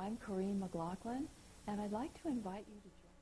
I'm Corinne McLaughlin, and I'd like to invite you to join.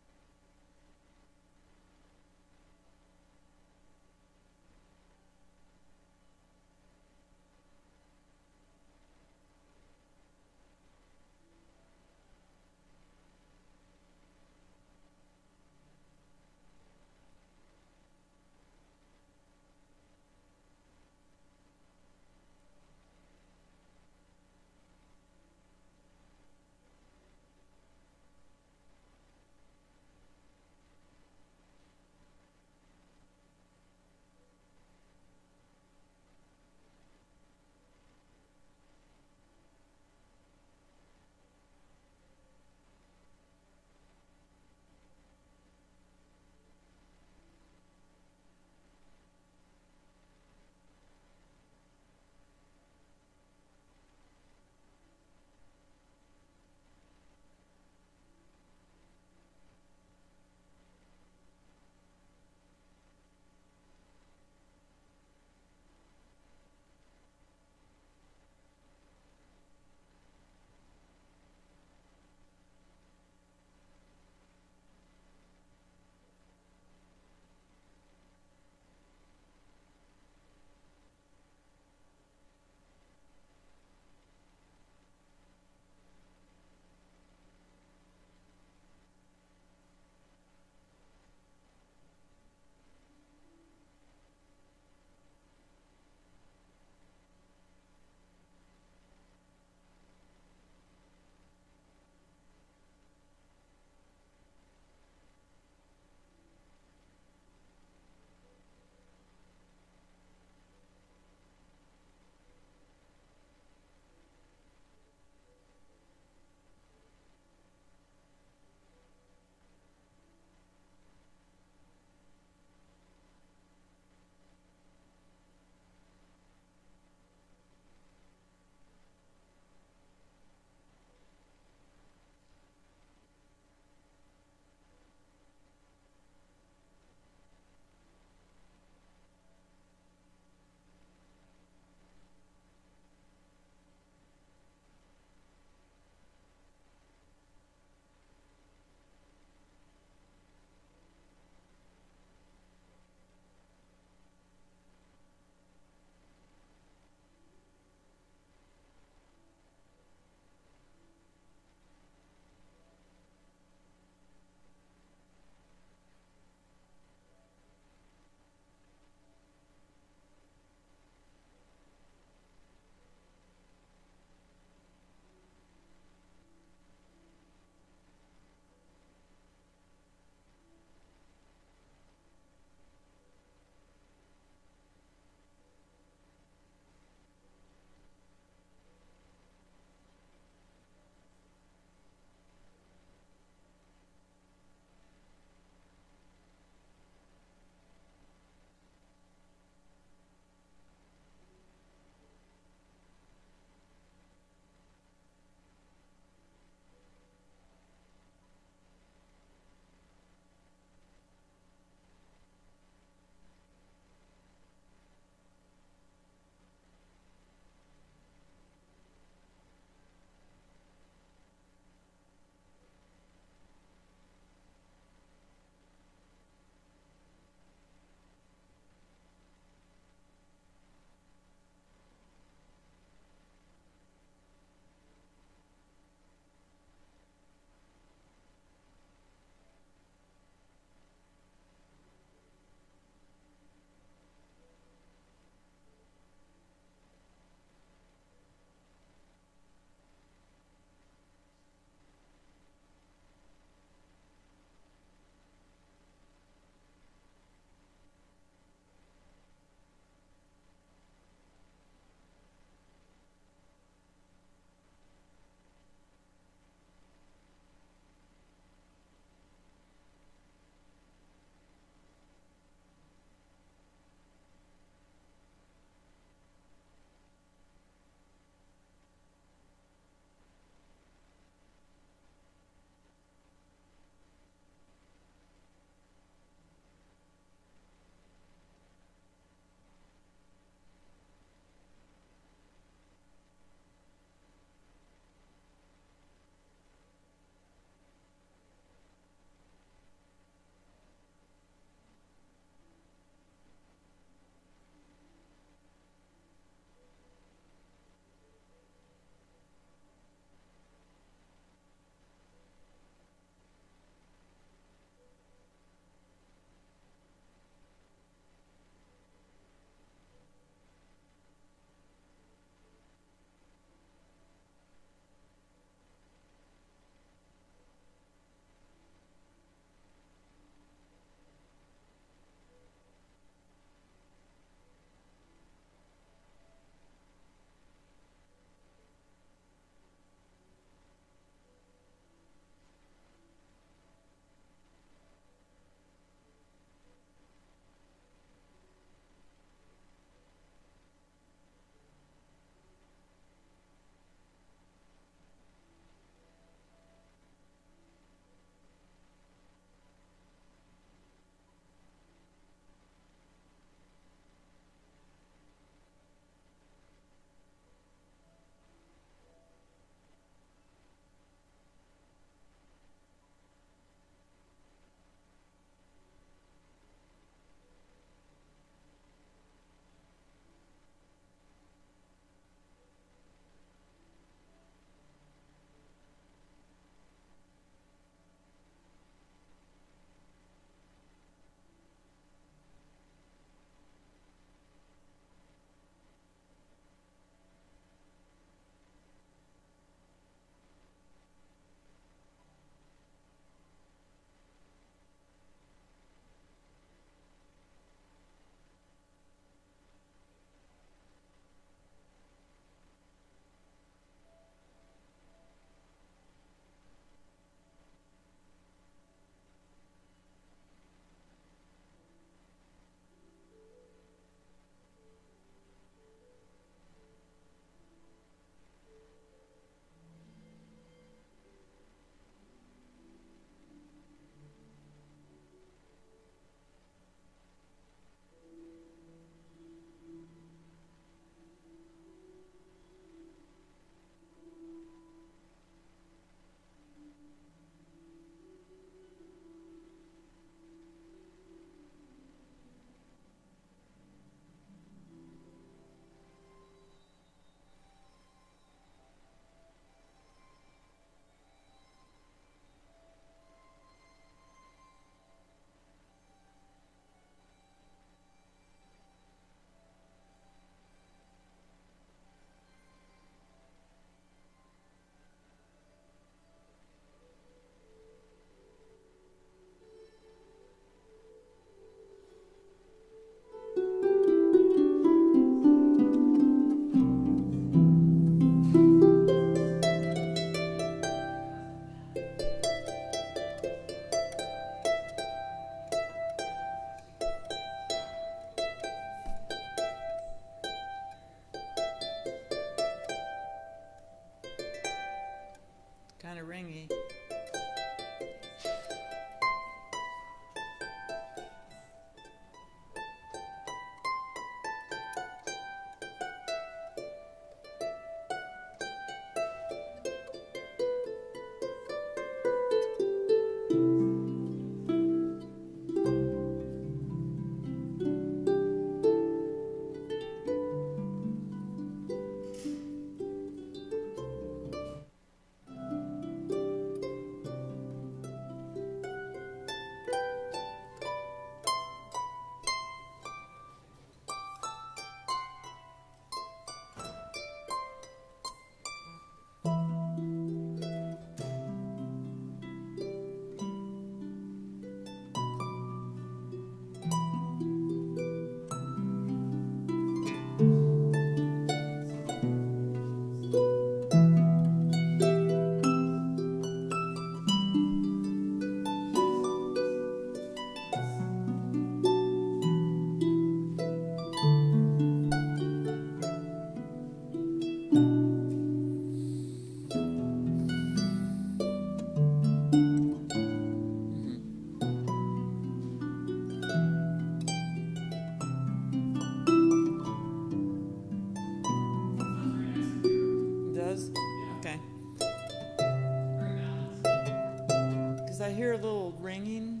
I hear a little ringing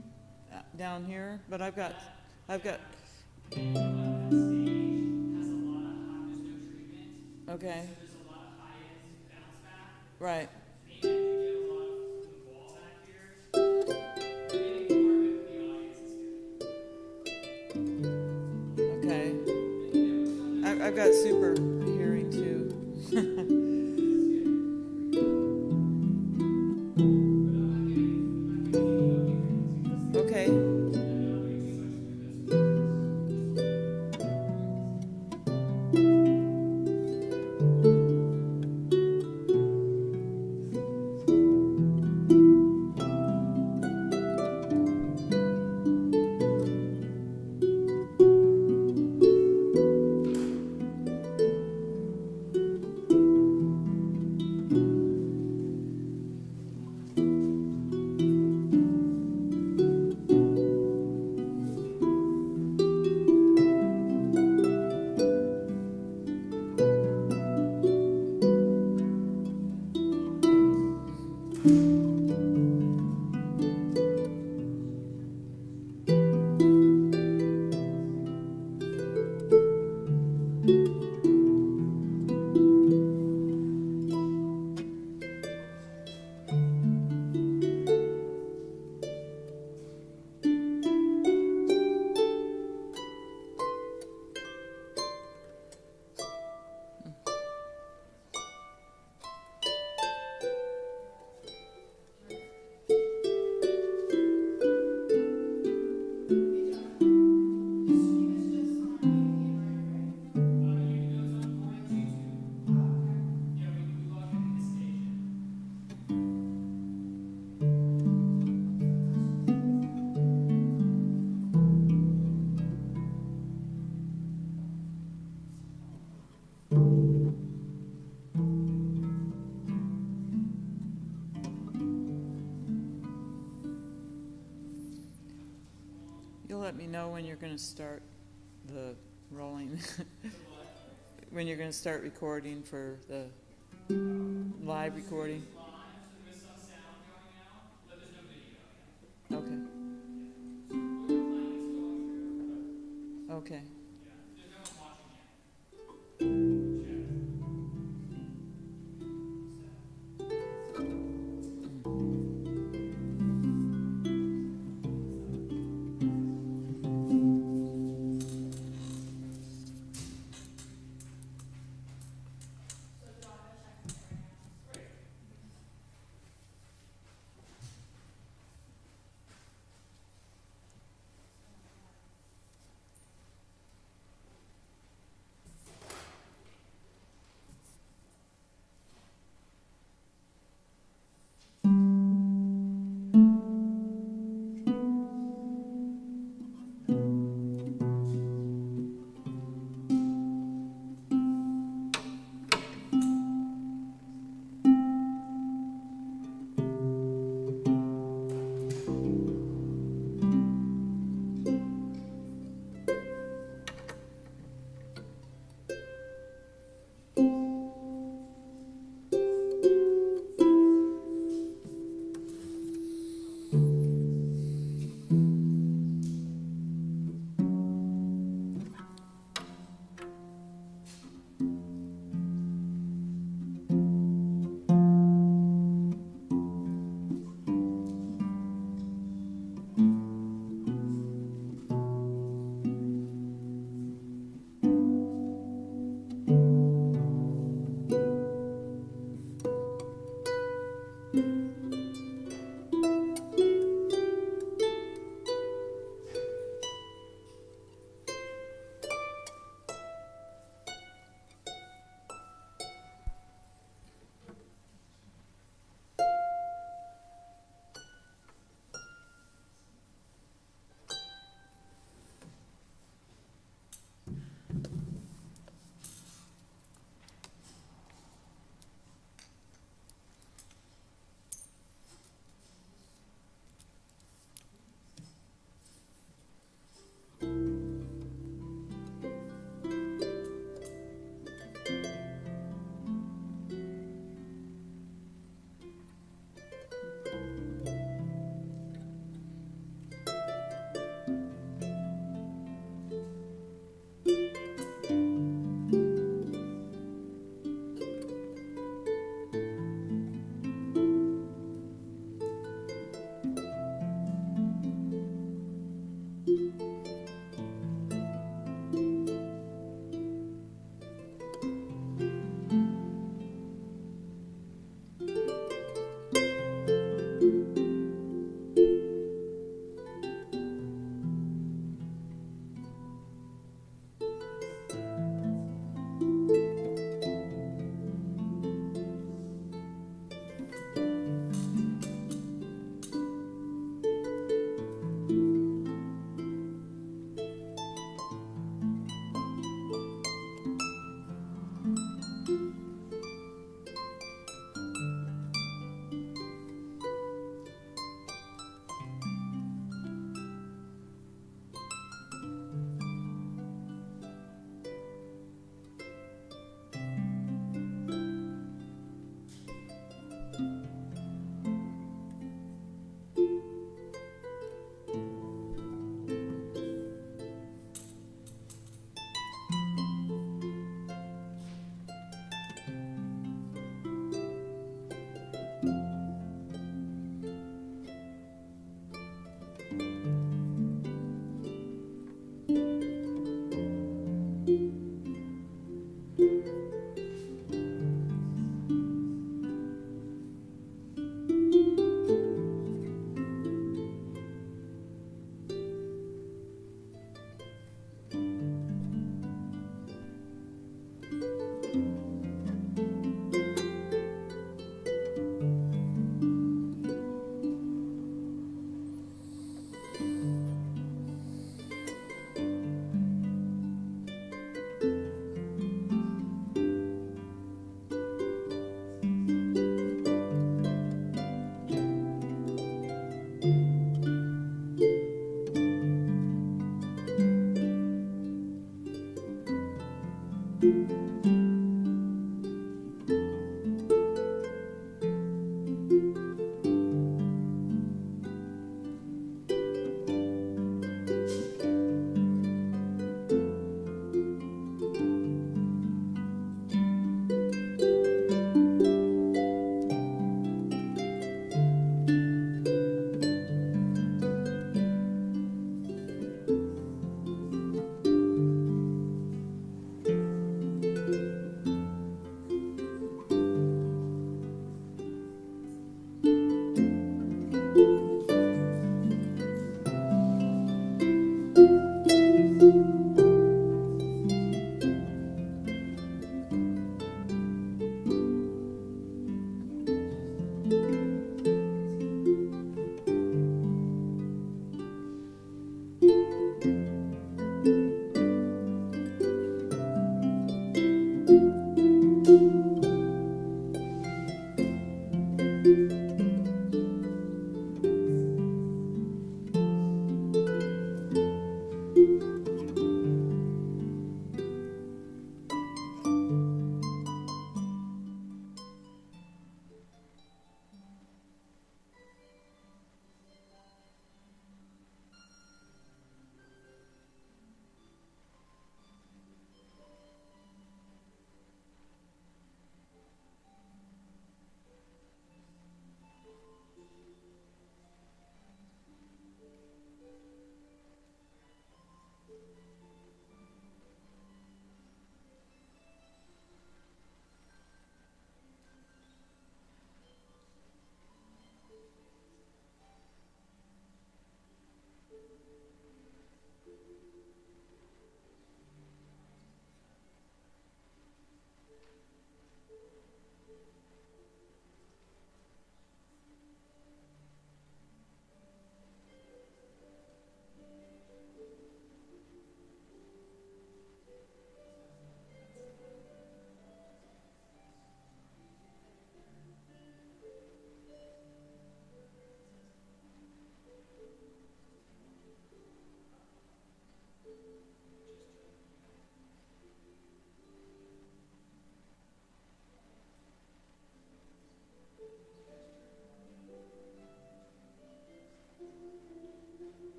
down here, but I've got. Okay. Right. Okay. I've got super hearing too. Okay. You'll let me know when you're going to start the rolling. When you're going to start recording for the live recording. Okay. Okay.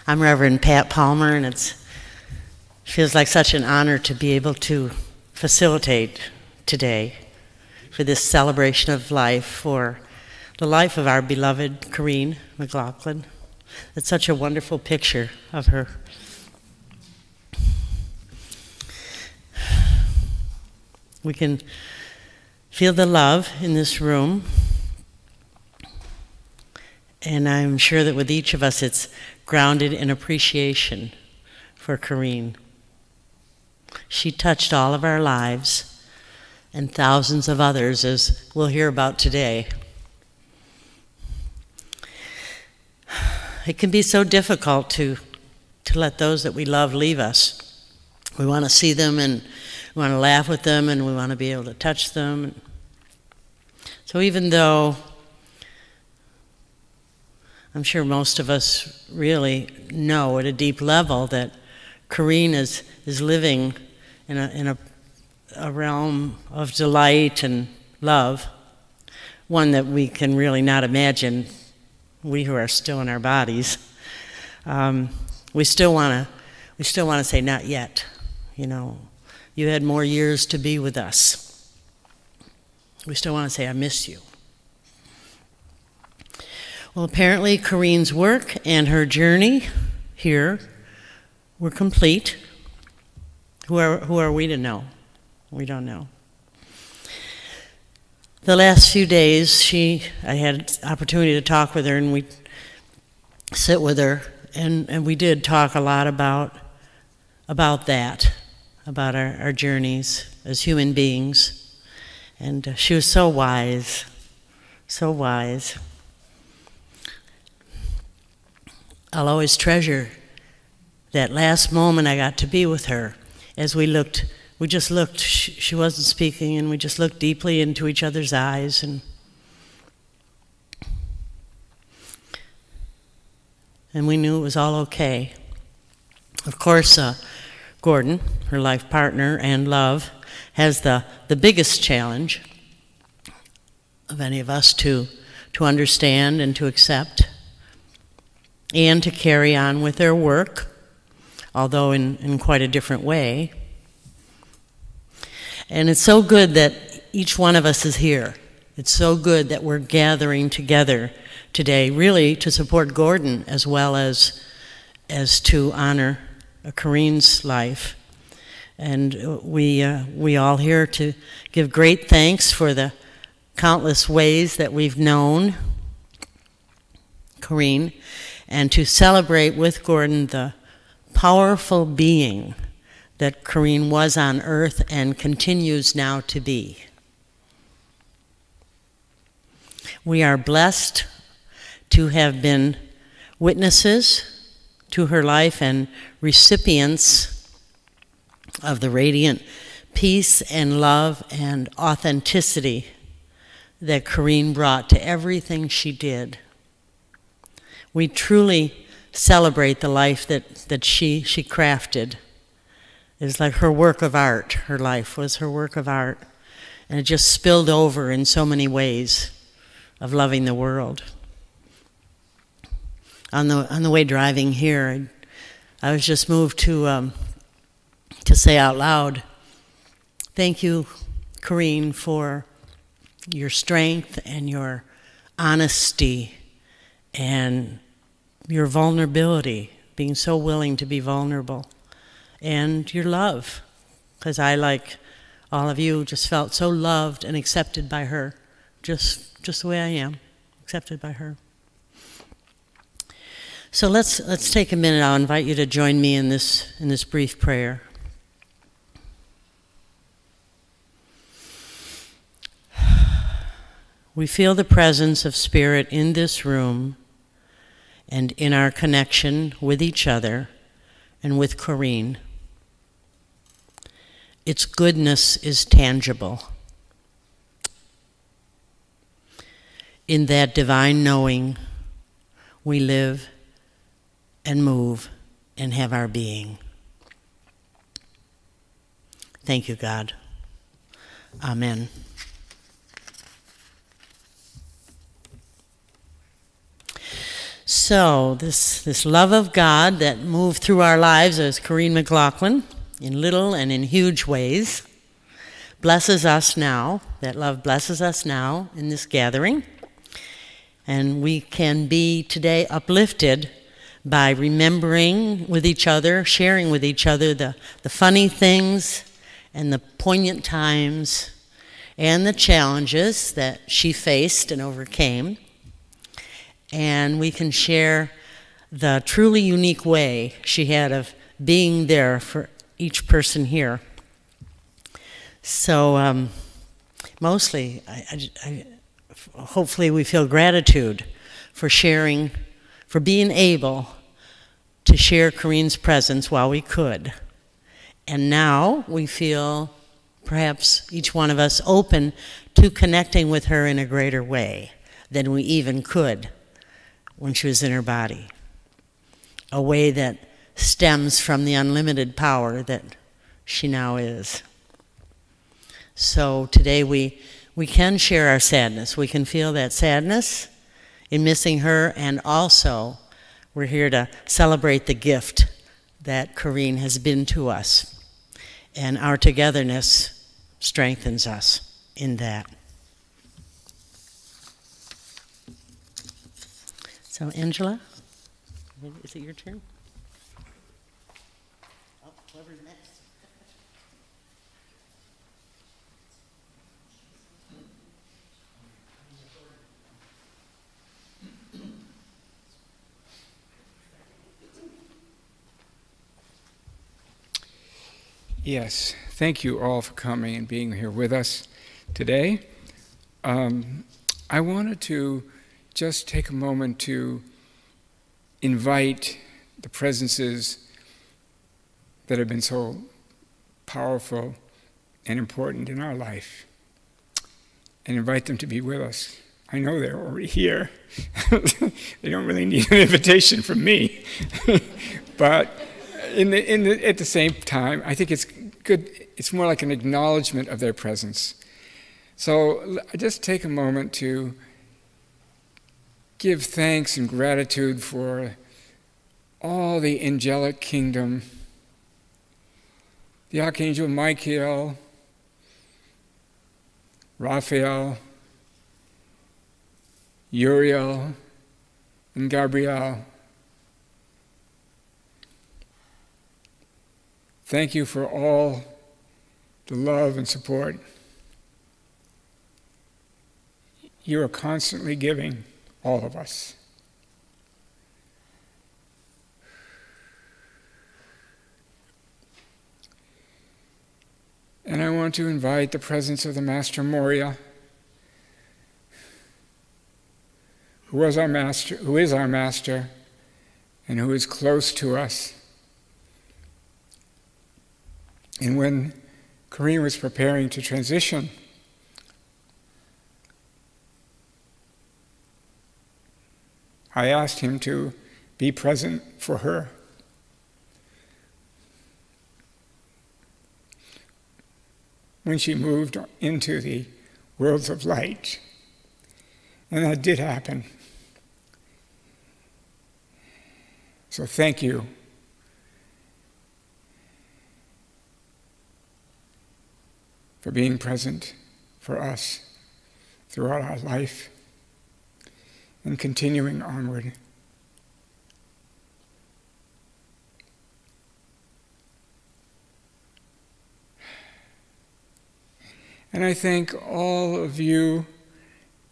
I'm Reverend Pat Palmer, and it feels like such an honor to be able to facilitate today for this celebration of life, for the life of our beloved Corinne McLaughlin. It's such a wonderful picture of her. We can feel the love in this room, and I'm sure that with each of us it's grounded in appreciation for Corinne. She touched all of our lives and thousands of others, as we'll hear about today. It can be so difficult to let those that we love leave us. We want to see them, and we want to laugh with them, and we want to be able to touch them. So even though I'm sure most of us really know at a deep level that Corinne is living in a realm of delight and love, one that we can really not imagine, we who are still in our bodies. We still want to say, not yet. You know, you had more years to be with us. We still want to say, I miss you. Well, apparently Corinne's work and her journey here were complete. Who are we to know? We don't know. The last few days, I had opportunity to talk with her, and we sit with her, and we did talk a lot about that, about our journeys as human beings. And she was so wise, so wise. I'll always treasure that last moment I got to be with her. As we just looked, she wasn't speaking, and we just looked deeply into each other's eyes, and we knew it was all okay. Of course, Gordon, her life partner and love, has the biggest challenge of any of us to understand and to accept and to carry on with their work, although in quite a different way. And it's so good that each one of us is here. It's so good that we're gathering together today, really to support Gordon as well as to honor Corinne's life. And we all here to give great thanks for the countless ways that we've known Corinne, and to celebrate with Gordon the powerful being that Corinne was on earth and continues now to be. We are blessed to have been witnesses to her life and recipients of the radiant peace and love and authenticity that Corinne brought to everything she did. We truly celebrate the life that she crafted. It was like her work of art. Her life was her work of art. And it just spilled over in so many ways of loving the world. On the way driving here, I was just moved to say out loud, thank you, Corinne, for your strength and your honesty and your vulnerability, being so willing to be vulnerable, and your love, because I, like all of you, just felt so loved and accepted by her, just the way I am, accepted by her. So let's take a minute. I'll invite you to join me in this brief prayer. We feel the presence of Spirit in this room and in our connection with each other and with Corinne. Its goodness is tangible. In that divine knowing, we live and move and have our being. Thank you, God. Amen. So this love of God that moved through our lives as Corinne McLaughlin in little and in huge ways blesses us now. That love blesses us now in this gathering. And we can be today uplifted by remembering with each other, sharing with each other the funny things and the poignant times and the challenges that she faced and overcame. And we can share the truly unique way she had of being there for each person here. So mostly, hopefully we feel gratitude for sharing, for being able to share Corinne's presence while we could. And now we feel, perhaps each one of us, open to connecting with her in a greater way than we even could when she was in her body. A way that stems from the unlimited power that she now is. So today we can share our sadness. We can feel that sadness in missing her, and also we're here to celebrate the gift that Corinne has been to us. And our togetherness strengthens us in that. So Angela, is it your turn? Oh, whoever's next. Yes, thank you all for coming and being here with us today. I wanted to just take a moment to invite the presences that have been so powerful and important in our life, and invite them to be with us. I know they're already here. They don't really need an invitation from me. But at the same time, I think it's good, it's more like an acknowledgement of their presence. So I just take a moment to give thanks and gratitude for all the angelic kingdom, the Archangel Michael, Raphael, Uriel, and Gabriel. Thank you for all the love and support you are constantly giving all of us. And I want to invite the presence of the Master Moria, who is our master, and who is close to us. And when Corinne was preparing to transition, I asked him to be present for her. When she moved into the worlds of light. And that did happen. So thank you. For being present for us throughout our life and continuing onward. And I thank all of you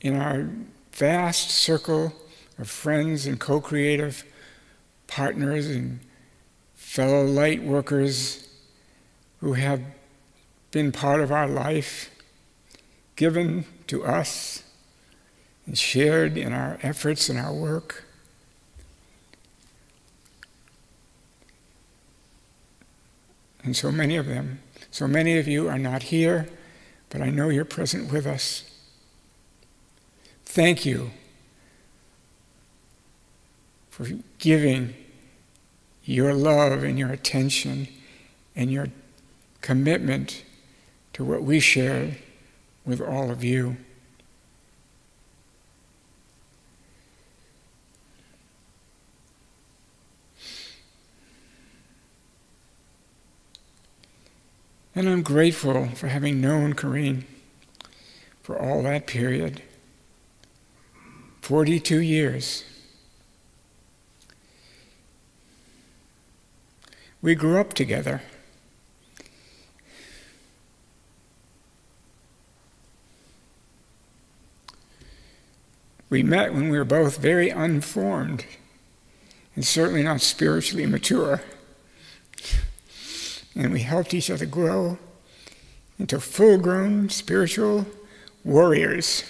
in our vast circle of friends and co-creative partners and fellow light workers who have been part of our life, given to us, and shared in our efforts and our work. And so many of them, so many of you are not here, but I know you're present with us. Thank you for giving your love and your attention and your commitment to what we share with all of you. And I'm grateful for having known Corinne for all that period. 42 years. We grew up together. We met when we were both very unformed and certainly not spiritually mature. And we helped each other grow into full-grown spiritual warriors.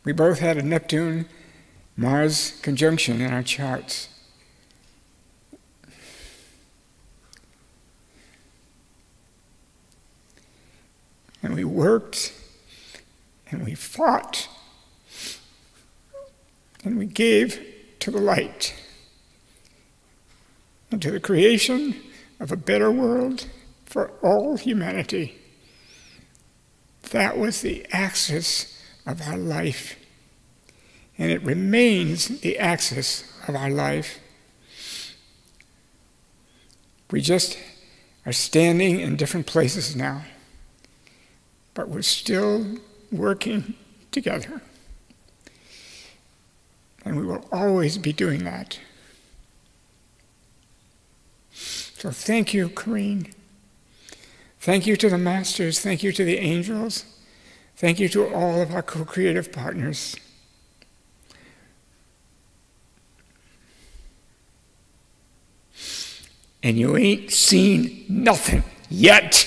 We both had a Neptune-Mars conjunction in our charts. And we worked, and we fought, and we gave to the light, and to the creation of a better world for all humanity. That was the axis of our life, and it remains the axis of our life. We just are standing in different places now, but we're still working together. And we will always be doing that. So thank you, Corinne. Thank you to the masters. Thank you to the angels. Thank you to all of our co-creative partners. And you ain't seen nothing yet.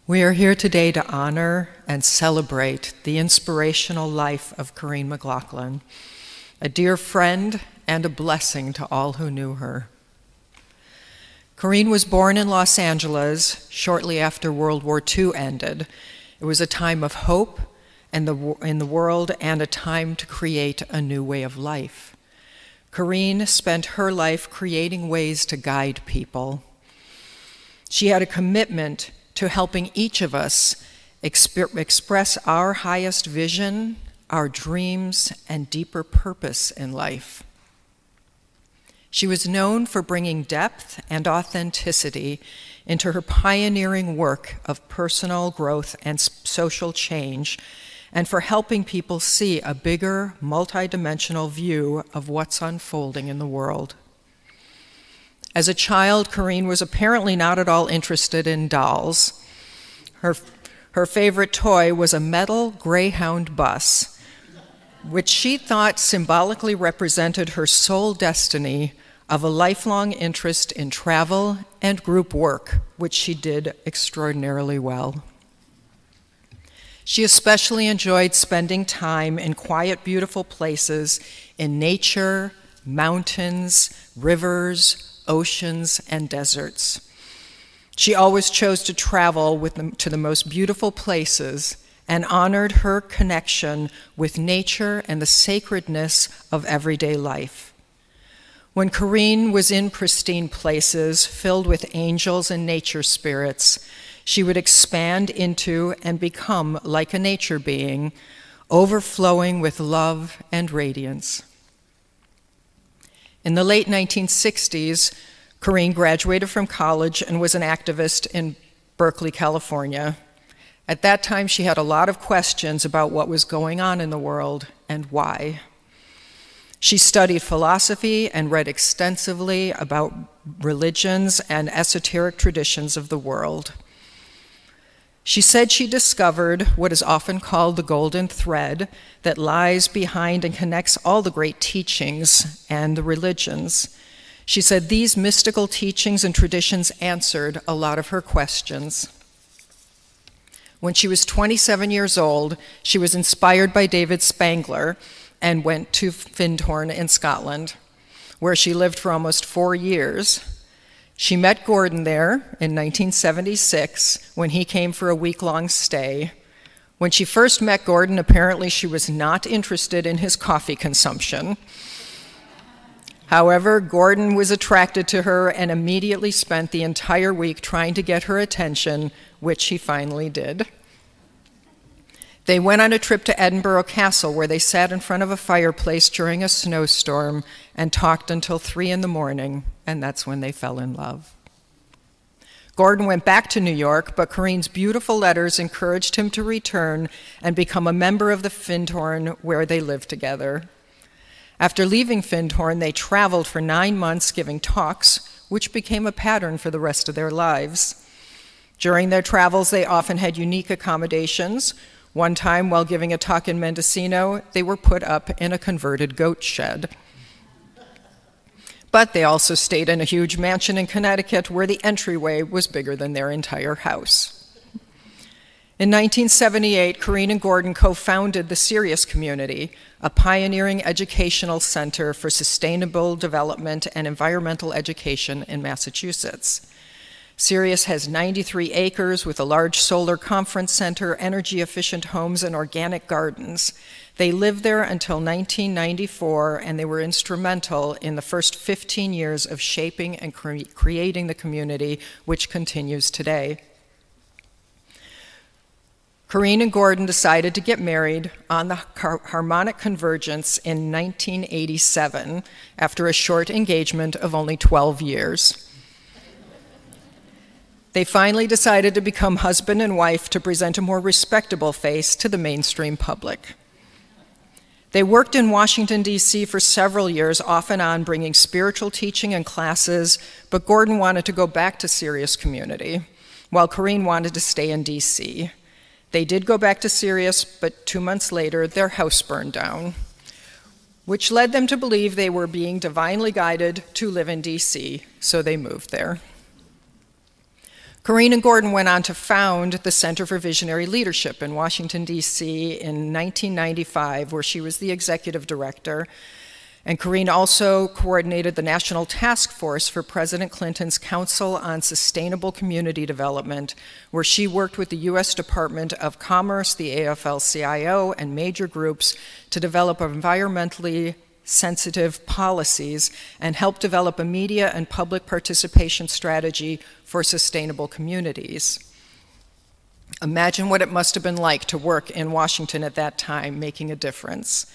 We are here today to honor and celebrate the inspirational life of Corinne McLaughlin, a dear friend and a blessing to all who knew her. Corinne was born in Los Angeles shortly after World War II ended. It was a time of hope in the world and a time to create a new way of life. Corinne spent her life creating ways to guide people. She had a commitment to helping each of us express our highest vision, our dreams, and deeper purpose in life. She was known for bringing depth and authenticity into her pioneering work of personal growth and social change, and for helping people see a bigger, multidimensional view of what's unfolding in the world. As a child, Corinne was apparently not at all interested in dolls. Her favorite toy was a metal Greyhound bus, which she thought symbolically represented her sole destiny of a lifelong interest in travel and group work, which she did extraordinarily well. She especially enjoyed spending time in quiet, beautiful places in nature, mountains, rivers, oceans, and deserts. She always chose to travel to the most beautiful places and honored her connection with nature and the sacredness of everyday life. When Corinne was in pristine places filled with angels and nature spirits, she would expand into and become like a nature being, overflowing with love and radiance. In the late 1960s, Corinne graduated from college and was an activist in Berkeley, California. At that time, she had a lot of questions about what was going on in the world and why. She studied philosophy and read extensively about religions and esoteric traditions of the world. She said she discovered what is often called the golden thread that lies behind and connects all the great teachings and the religions. She said these mystical teachings and traditions answered a lot of her questions. When she was 27 years old, she was inspired by David Spangler and went to Findhorn in Scotland, where she lived for almost 4 years. She met Gordon there in 1976 when he came for a week-long stay. When she first met Gordon, apparently she was not interested in his coffee consumption. However, Gordon was attracted to her and immediately spent the entire week trying to get her attention, which he finally did. They went on a trip to Edinburgh Castle, where they sat in front of a fireplace during a snowstorm and talked until 3 in the morning, and that's when they fell in love. Gordon went back to New York, but Corinne's beautiful letters encouraged him to return and become a member of the Findhorn, where they lived together. After leaving Findhorn, they traveled for 9 months giving talks, which became a pattern for the rest of their lives. During their travels, they often had unique accommodations. One time, while giving a talk in Mendocino, they were put up in a converted goat shed. But they also stayed in a huge mansion in Connecticut where the entryway was bigger than their entire house. In 1978, Corinne and Gordon co-founded the Sirius Community, a pioneering educational center for sustainable development and environmental education in Massachusetts. Sirius has 93 acres with a large solar conference center, energy-efficient homes, and organic gardens. They lived there until 1994, and they were instrumental in the first 15 years of shaping and creating the community, which continues today. Corinne and Gordon decided to get married on the Harmonic Convergence in 1987 after a short engagement of only 12 years. They finally decided to become husband and wife to present a more respectable face to the mainstream public. They worked in Washington, D.C. for several years, off and on, bringing spiritual teaching and classes, but Gordon wanted to go back to Sirius Community, while Corinne wanted to stay in D.C. They did go back to Sirius, but 2 months later, their house burned down, which led them to believe they were being divinely guided to live in D.C., so they moved there. Corinne and Gordon went on to found the Center for Visionary Leadership in Washington, D.C. in 1995, where she was the executive director. And Corinne also coordinated the National Task Force for President Clinton's Council on Sustainable Community Development, where she worked with the U.S. Department of Commerce, the AFL-CIO, and major groups to develop environmentally sensitive policies and help develop a media and public participation strategy for sustainable communities. Imagine what it must have been like to work in Washington at that time, making a difference.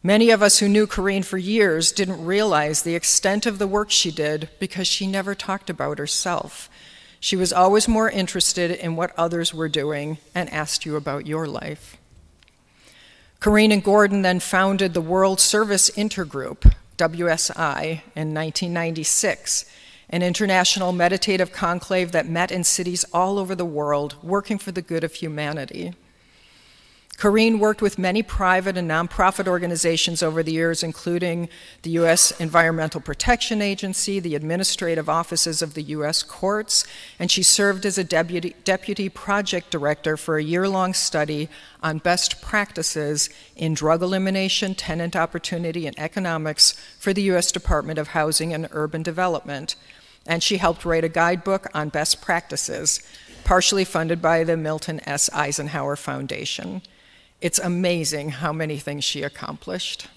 Many of us who knew Corinne for years didn't realize the extent of the work she did because she never talked about herself. She was always more interested in what others were doing and asked you about your life. Corinne and Gordon then founded the World Service Intergroup, WSI, in 1996, an international meditative conclave that met in cities all over the world, working for the good of humanity. Corinne worked with many private and nonprofit organizations over the years, including the U.S. Environmental Protection Agency, the administrative offices of the U.S. courts, and she served as a deputy project director for a year-long study on best practices in drug elimination, tenant opportunity, and economics for the U.S. Department of Housing and Urban Development. And she helped write a guidebook on best practices, partially funded by the Milton S. Eisenhower Foundation. It's amazing how many things she accomplished.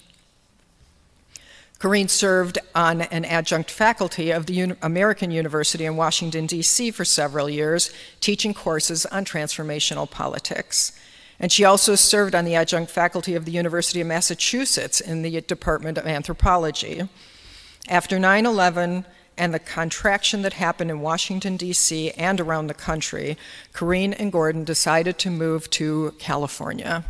Corinne served on an adjunct faculty of the American University in Washington, D.C. for several years, teaching courses on transformational politics. And she also served on the adjunct faculty of the University of Massachusetts in the Department of Anthropology. After 9/11 and the contraction that happened in Washington, D.C. and around the country, Corinne and Gordon decided to move to California.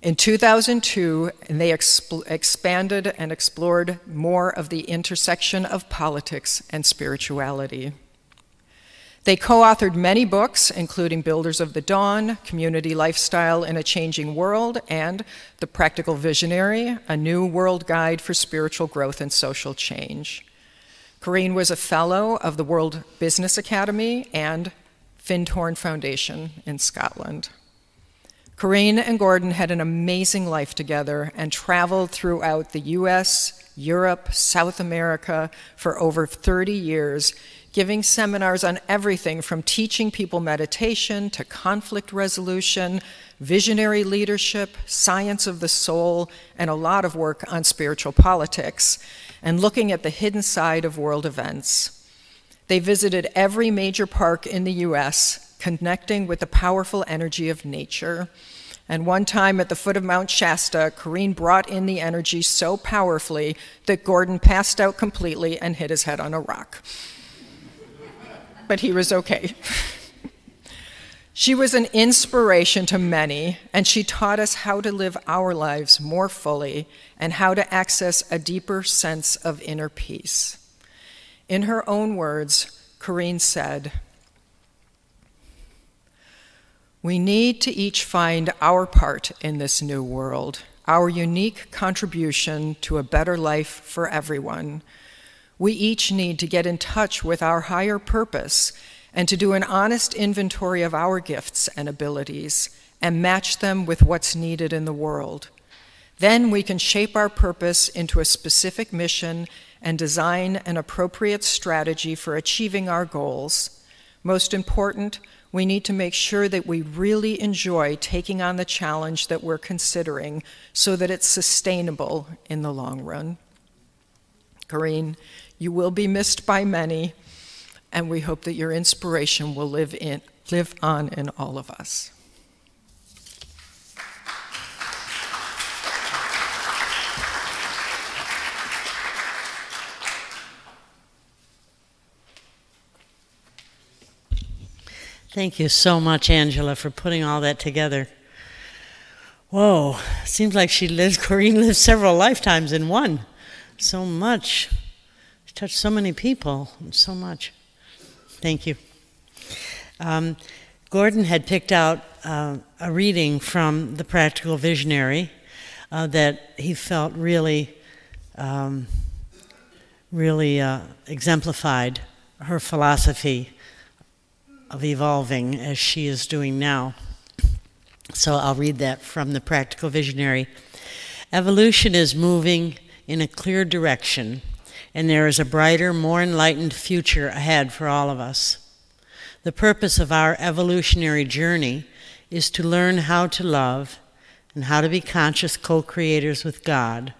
In 2002, they expanded and explored more of the intersection of politics and spirituality. They co-authored many books, including Builders of the Dawn, Community Lifestyle in a Changing World, and The Practical Visionary, a New World Guide for Spiritual Growth and Social Change. Corinne was a fellow of the World Business Academy and Findhorn Foundation in Scotland. Corinne and Gordon had an amazing life together and traveled throughout the US, Europe, South America for over 30 years, giving seminars on everything from teaching people meditation to conflict resolution, visionary leadership, science of the soul, and a lot of work on spiritual politics, and looking at the hidden side of world events. They visited every major park in the US, connecting with the powerful energy of nature. And one time at the foot of Mount Shasta, Corinne brought in the energy so powerfully that Gordon passed out completely and hit his head on a rock. But he was okay. She was an inspiration to many, and she taught us how to live our lives more fully and how to access a deeper sense of inner peace. In her own words, Corinne said, "We need to each find our part in this new world, our unique contribution to a better life for everyone. We each need to get in touch with our higher purpose and to do an honest inventory of our gifts and abilities and match them with what's needed in the world. Then we can shape our purpose into a specific mission and design an appropriate strategy for achieving our goals. Most important, we need to make sure that we really enjoy taking on the challenge that we're considering so that it's sustainable in the long run." Corinne, you will be missed by many, and we hope that your inspiration will live on in all of us. Thank you so much, Angela, for putting all that together. Whoa, seems like Corinne lived several lifetimes in one. So much. She touched so many people, so much. Thank you. Gordon had picked out a reading from The Practical Visionary that he felt really exemplified her philosophy of evolving as she is doing now. So I'll read that from the Practical Visionary. Evolution is moving in a clear direction, and there is a brighter, more enlightened future ahead for all of us. The purpose of our evolutionary journey is to learn how to love and how to be conscious co-creators with God,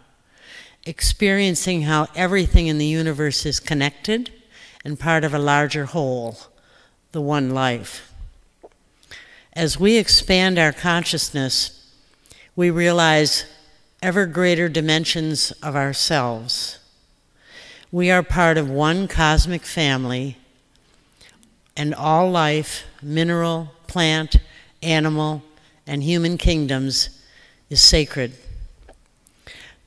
experiencing how everything in the universe is connected and part of a larger whole, the one life. As we expand our consciousness, we realize ever greater dimensions of ourselves. We are part of one cosmic family, and all life, mineral, plant, animal, and human kingdoms is sacred.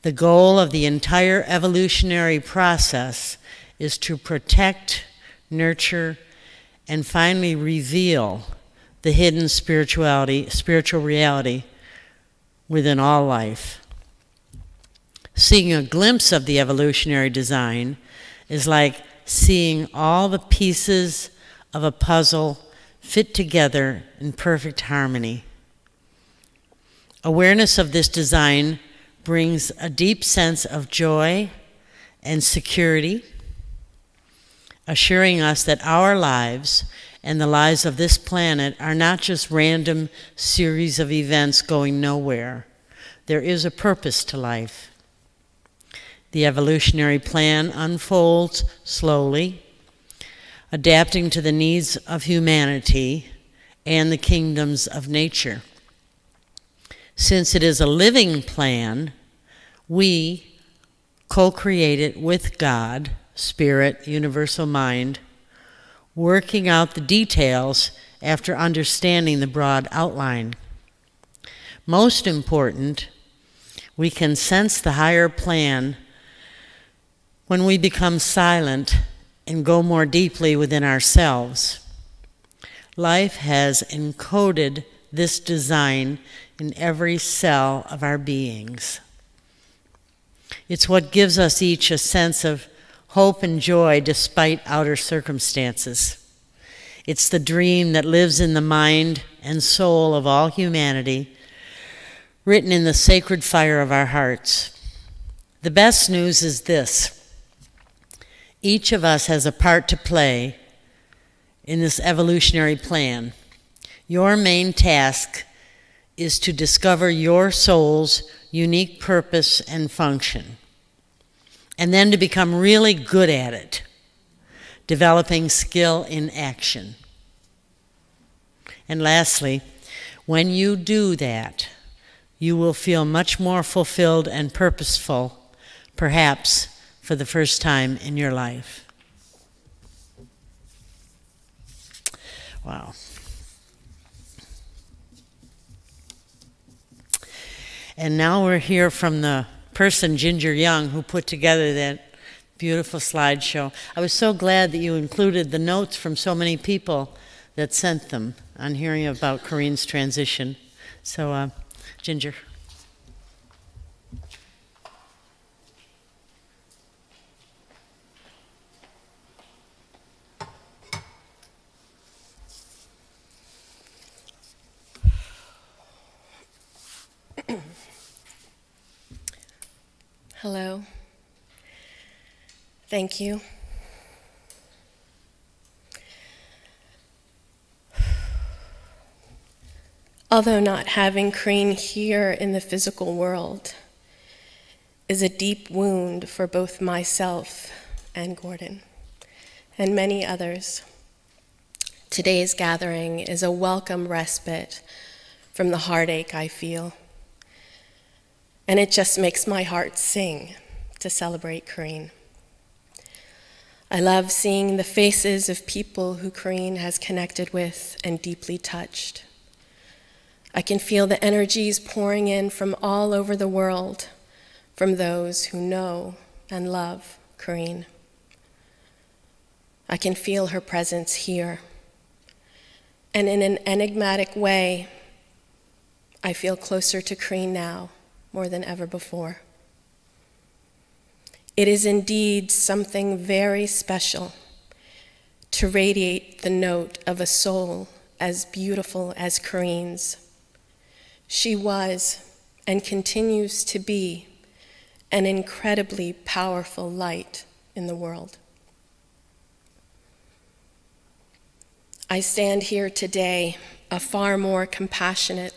The goal of the entire evolutionary process is to protect, nurture, and finally reveal the hidden spiritual reality within all life. Seeing a glimpse of the evolutionary design is like seeing all the pieces of a puzzle fit together in perfect harmony. Awareness of this design brings a deep sense of joy and security, assuring us that our lives and the lives of this planet are not just random series of events going nowhere. There is a purpose to life. The evolutionary plan unfolds slowly, adapting to the needs of humanity and the kingdoms of nature. Since it is a living plan, we co-create it with God, Spirit, Universal Mind, working out the details after understanding the broad outline. Most important, we can sense the higher plan when we become silent and go more deeply within ourselves. Life has encoded this design in every cell of our beings. It's what gives us each a sense of hope and joy despite outer circumstances. It's the dream that lives in the mind and soul of all humanity, written in the sacred fire of our hearts. The best news is this: each of us has a part to play in this evolutionary plan. Your main task is to discover your soul's unique purpose and function, and then to become really good at it, developing skill in action. And lastly, when you do that, you will feel much more fulfilled and purposeful, perhaps for the first time in your life. Wow. And now we're here from the person, Ginger Young, who put together that beautiful slideshow. I was so glad that you included the notes from so many people that sent them on hearing about Corinne's transition. So, Ginger. Hello. Thank you. Although not having Corinne here in the physical world is a deep wound for both myself and Gordon and many others, today's gathering is a welcome respite from the heartache I feel. And it just makes my heart sing to celebrate Corinne. I love seeing the faces of people who Corinne has connected with and deeply touched. I can feel the energies pouring in from all over the world, from those who know and love Corinne. I can feel her presence here. And in an enigmatic way, I feel closer to Corinne now, more than ever before. It is indeed something very special to radiate the note of a soul as beautiful as Corinne's. She was and continues to be an incredibly powerful light in the world. I stand here today a far more compassionate,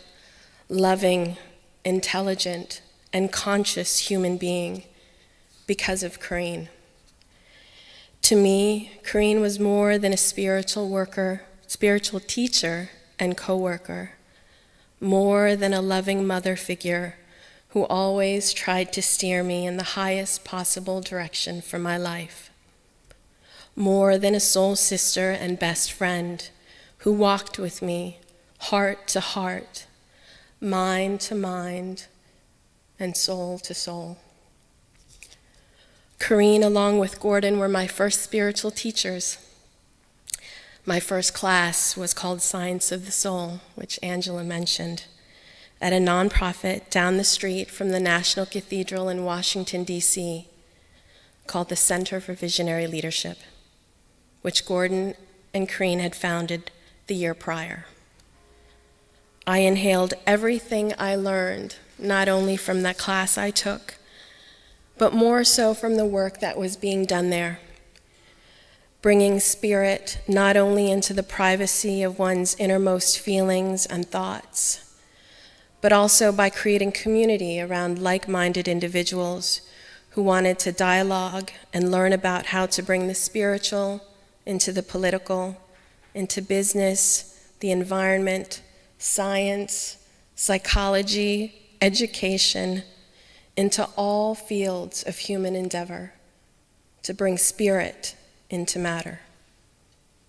loving, intelligent, and conscious human being because of Corinne. To me, Corinne was more than a spiritual worker, spiritual teacher and co-worker, more than a loving mother figure who always tried to steer me in the highest possible direction for my life, more than a soul sister and best friend who walked with me heart to heart, mind to mind, and soul to soul. Corinne, along with Gordon, were my first spiritual teachers. My first class was called Science of the Soul, which Angela mentioned, at a nonprofit down the street from the National Cathedral in Washington, D.C., called the Center for Visionary Leadership, which Gordon and Corinne had founded the year prior. I inhaled everything I learned, not only from that class I took, but more so from the work that was being done there, bringing spirit not only into the privacy of one's innermost feelings and thoughts, but also by creating community around like-minded individuals who wanted to dialogue and learn about how to bring the spiritual into the political, into business, the environment, science, psychology, education, into all fields of human endeavor, to bring spirit into matter.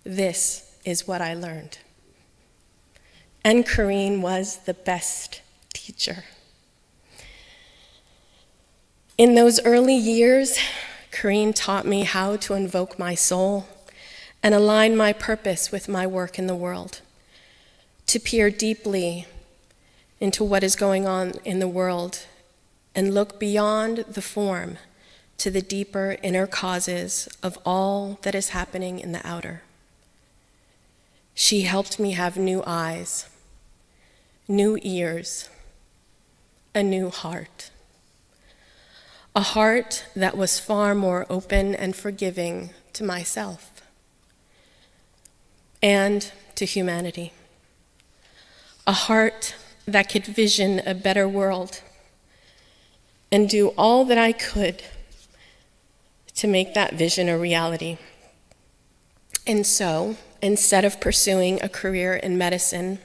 This is what I learned. And Corinne was the best teacher. In those early years, Corinne taught me how to invoke my soul and align my purpose with my work in the world, to peer deeply into what is going on in the world and look beyond the form to the deeper inner causes of all that is happening in the outer. She helped me have new eyes, new ears, a new heart. A heart that was far more open and forgiving to myself and to humanity. A heart that could vision a better world and do all that I could to make that vision a reality. And so, instead of pursuing a career in medicine,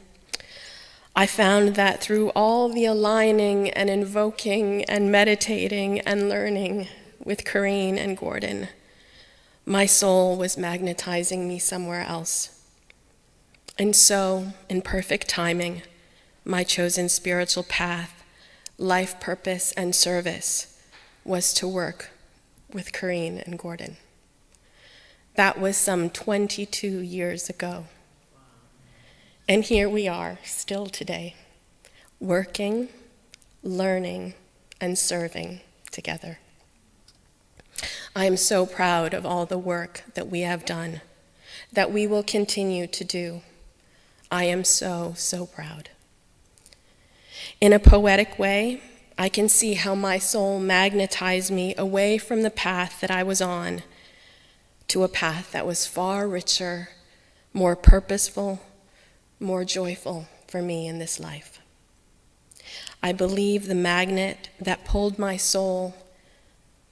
I found that through all the aligning and invoking and meditating and learning with Corinne and Gordon, my soul was magnetizing me somewhere else. And so, in perfect timing, my chosen spiritual path, life purpose, and service was to work with Corinne and Gordon. That was some 22 years ago. And here we are, still today, working, learning, and serving together. I am so proud of all the work that we have done, that we will continue to do. I am so, so proud. In a poetic way, I can see how my soul magnetized me away from the path that I was on to a path that was far richer, more purposeful, more joyful for me in this life. I believe the magnet that pulled my soul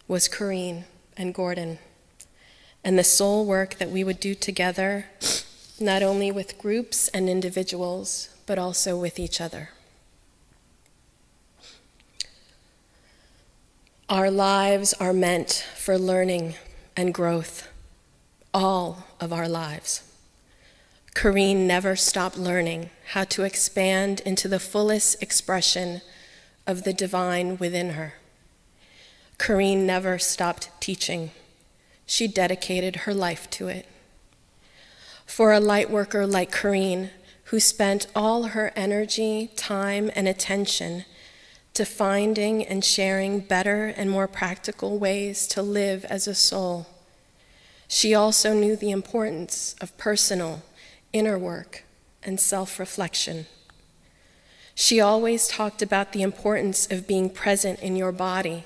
was Corinne and Gordon, and the soul work that we would do together, not only with groups and individuals, but also with each other. Our lives are meant for learning and growth, all of our lives. Corinne never stopped learning how to expand into the fullest expression of the divine within her. Corinne never stopped teaching. She dedicated her life to it. For a light worker like Corinne, who spent all her energy, time, and attention to finding and sharing better and more practical ways to live as a soul, She also knew the importance of personal, inner work and self-reflection. She always talked about the importance of being present in your body,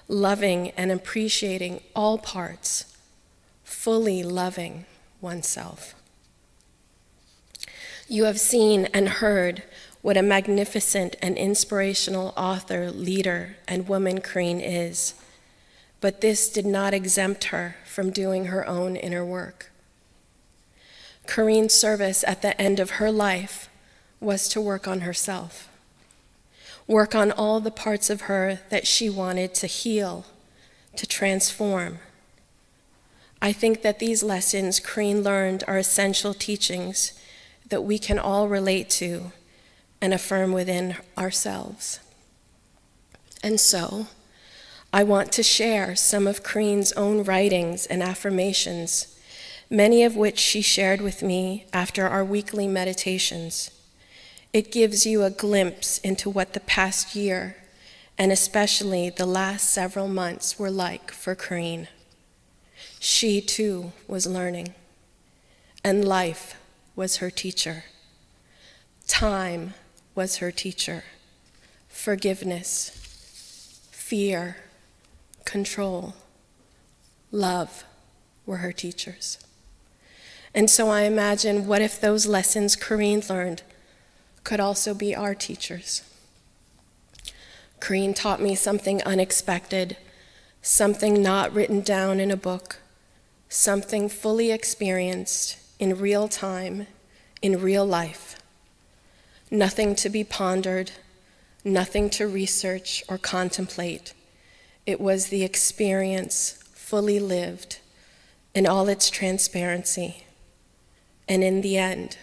loving and appreciating all parts, fully loving oneself. You have seen and heard what a magnificent and inspirational author, leader, and woman Corinne is, but this did not exempt her from doing her own inner work. Corinne's service at the end of her life was to work on herself, work on all the parts of her that she wanted to heal, to transform. I think that these lessons Corinne learned are essential teachings that we can all relate to and affirm within ourselves. And so, I want to share some of Corinne's own writings and affirmations, many of which she shared with me after our weekly meditations. It gives you a glimpse into what the past year, and especially the last several months, were like for Corinne. She too was learning, and life was her teacher. Time was her teacher. Forgiveness, fear, control, love were her teachers. And so I imagine, what if those lessons Corinne learned could also be our teachers? Corinne taught me something unexpected, something not written down in a book, something fully experienced in real time, in real life. Nothing to be pondered, nothing to research or contemplate. It was the experience fully lived in all its transparency. And in the end,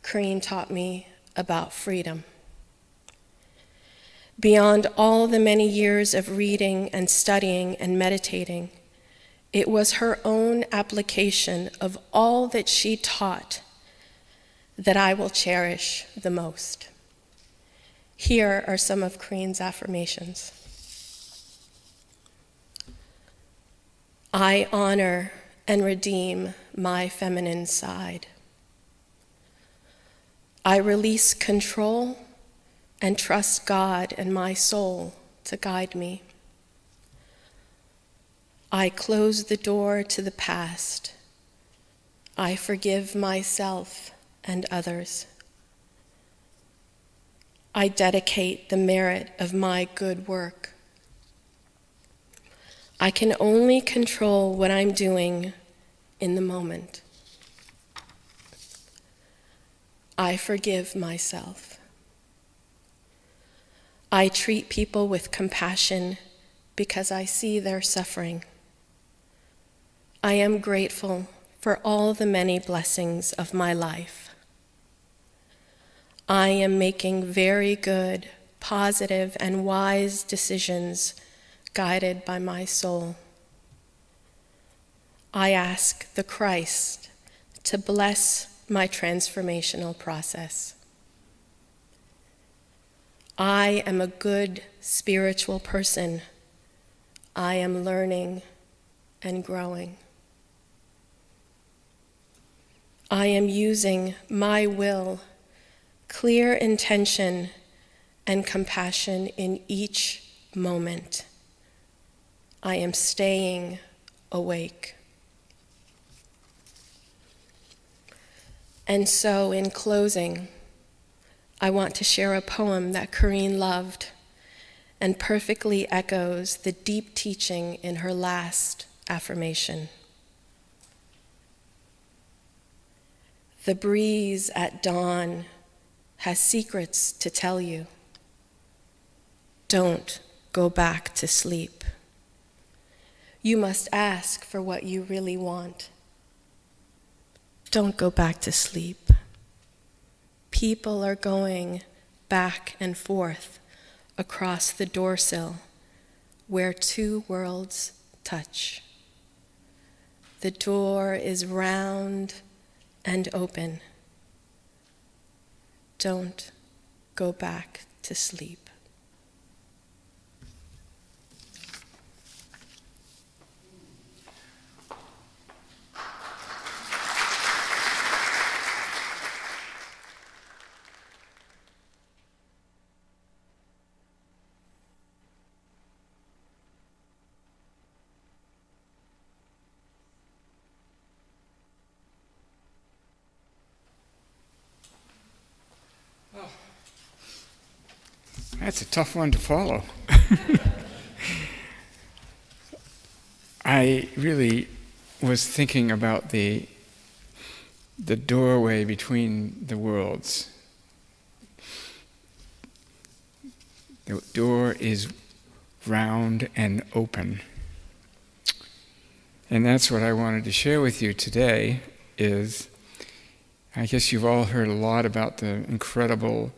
Corinne taught me about freedom. Beyond all the many years of reading and studying and meditating, it was her own application of all that she taught that I will cherish the most. Here are some of Corinne's affirmations. I honor and redeem my feminine side. I release control and trust God and my soul to guide me. I close the door to the past. I forgive myself and others. I dedicate the merit of my good work. I can only control what I'm doing in the moment. I forgive myself. I treat people with compassion because I see their suffering. I am grateful for all the many blessings of my life. I am making very good, positive, and wise decisions guided by my soul. I ask the Christ to bless my transformational process. I am a good spiritual person. I am learning and growing. I am using my will, clear intention, and compassion in each moment. I am staying awake. And so, in closing, I want to share a poem that Corinne loved and perfectly echoes the deep teaching in her last affirmation. The breeze at dawn has secrets to tell you. Don't go back to sleep. You must ask for what you really want. Don't go back to sleep. People are going back and forth across the doorsill where two worlds touch. The door is round and open. Don't go back to sleep. That's a tough one to follow. I really was thinking about the doorway between the worlds. The door is round and open. And that's what I wanted to share with you today is, I guess you've all heard a lot about the incredible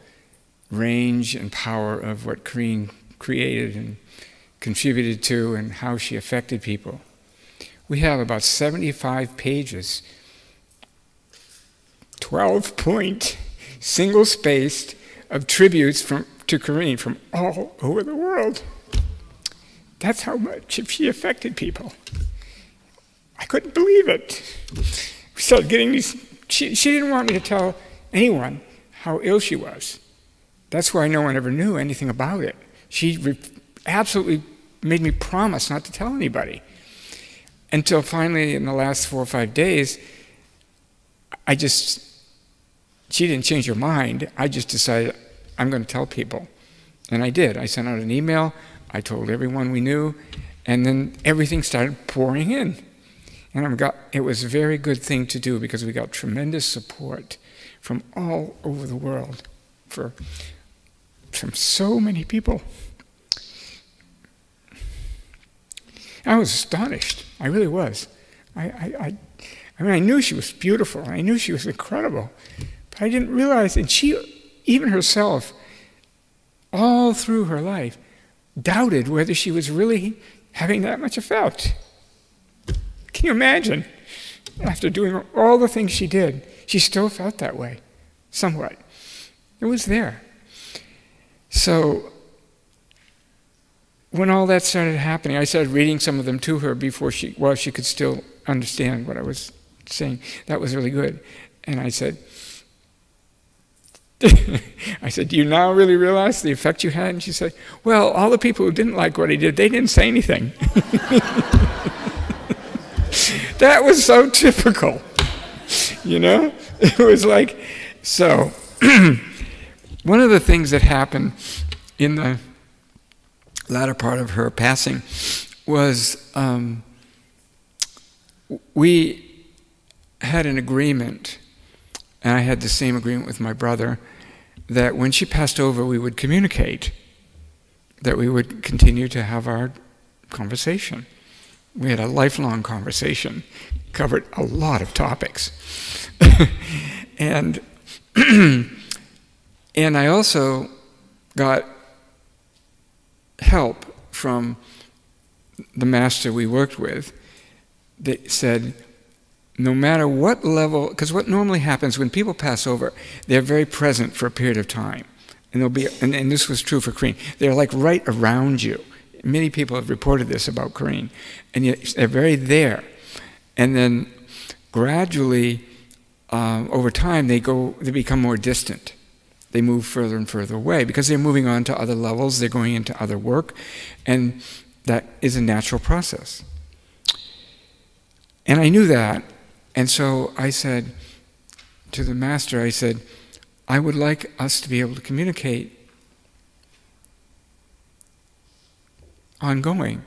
range and power of what Corinne created and contributed to and how she affected people. We have about 75 pages, 12-point, single-spaced, of tributes to Corinne from all over the world. That's how much she affected people. I couldn't believe it. We started getting these. She didn't want me to tell anyone how ill she was. That's why no one ever knew anything about it. She absolutely made me promise not to tell anybody. Until finally, in the last 4 or 5 days, she didn't change her mind. I just decided I'm going to tell people. And I did. I sent out an email. I told everyone we knew. And then everything started pouring in. And it was a very good thing to do because we got tremendous support from all over the world from so many people. I was astonished. I really was. I mean, I knew she was beautiful. I knew she was incredible. But I didn't realize, and she, even herself, all through her life, doubted whether she was really having that much effect. Can you imagine? After doing all the things she did, she still felt that way, somewhat. It was there. So, when all that started happening, I started reading some of them to her while she could still understand what I was saying. That was really good. And I said, do you now really realize the effect you had? And she said, well, all the people who didn't like what I did, they didn't say anything. That was so typical, you know? It was like, so, one of the things that happened in the latter part of her passing was we had an agreement, and I had the same agreement with my brother, that when she passed over we would communicate, that we would continue to have our conversation. We had a lifelong conversation, covered a lot of topics. And I also got help from the master we worked with that said, no matter what level, because what normally happens when people pass over, they're very present for a period of time. And they'll be, and this was true for Corinne, they're like right around you. Many people have reported this about Corinne, and yet they're very there. And then gradually, over time, they become more distant. They move further and further away because they're moving on to other levels, they're going into other work, and that is a natural process. And I knew that, and so I said to the master, I said, I would like us to be able to communicate ongoing.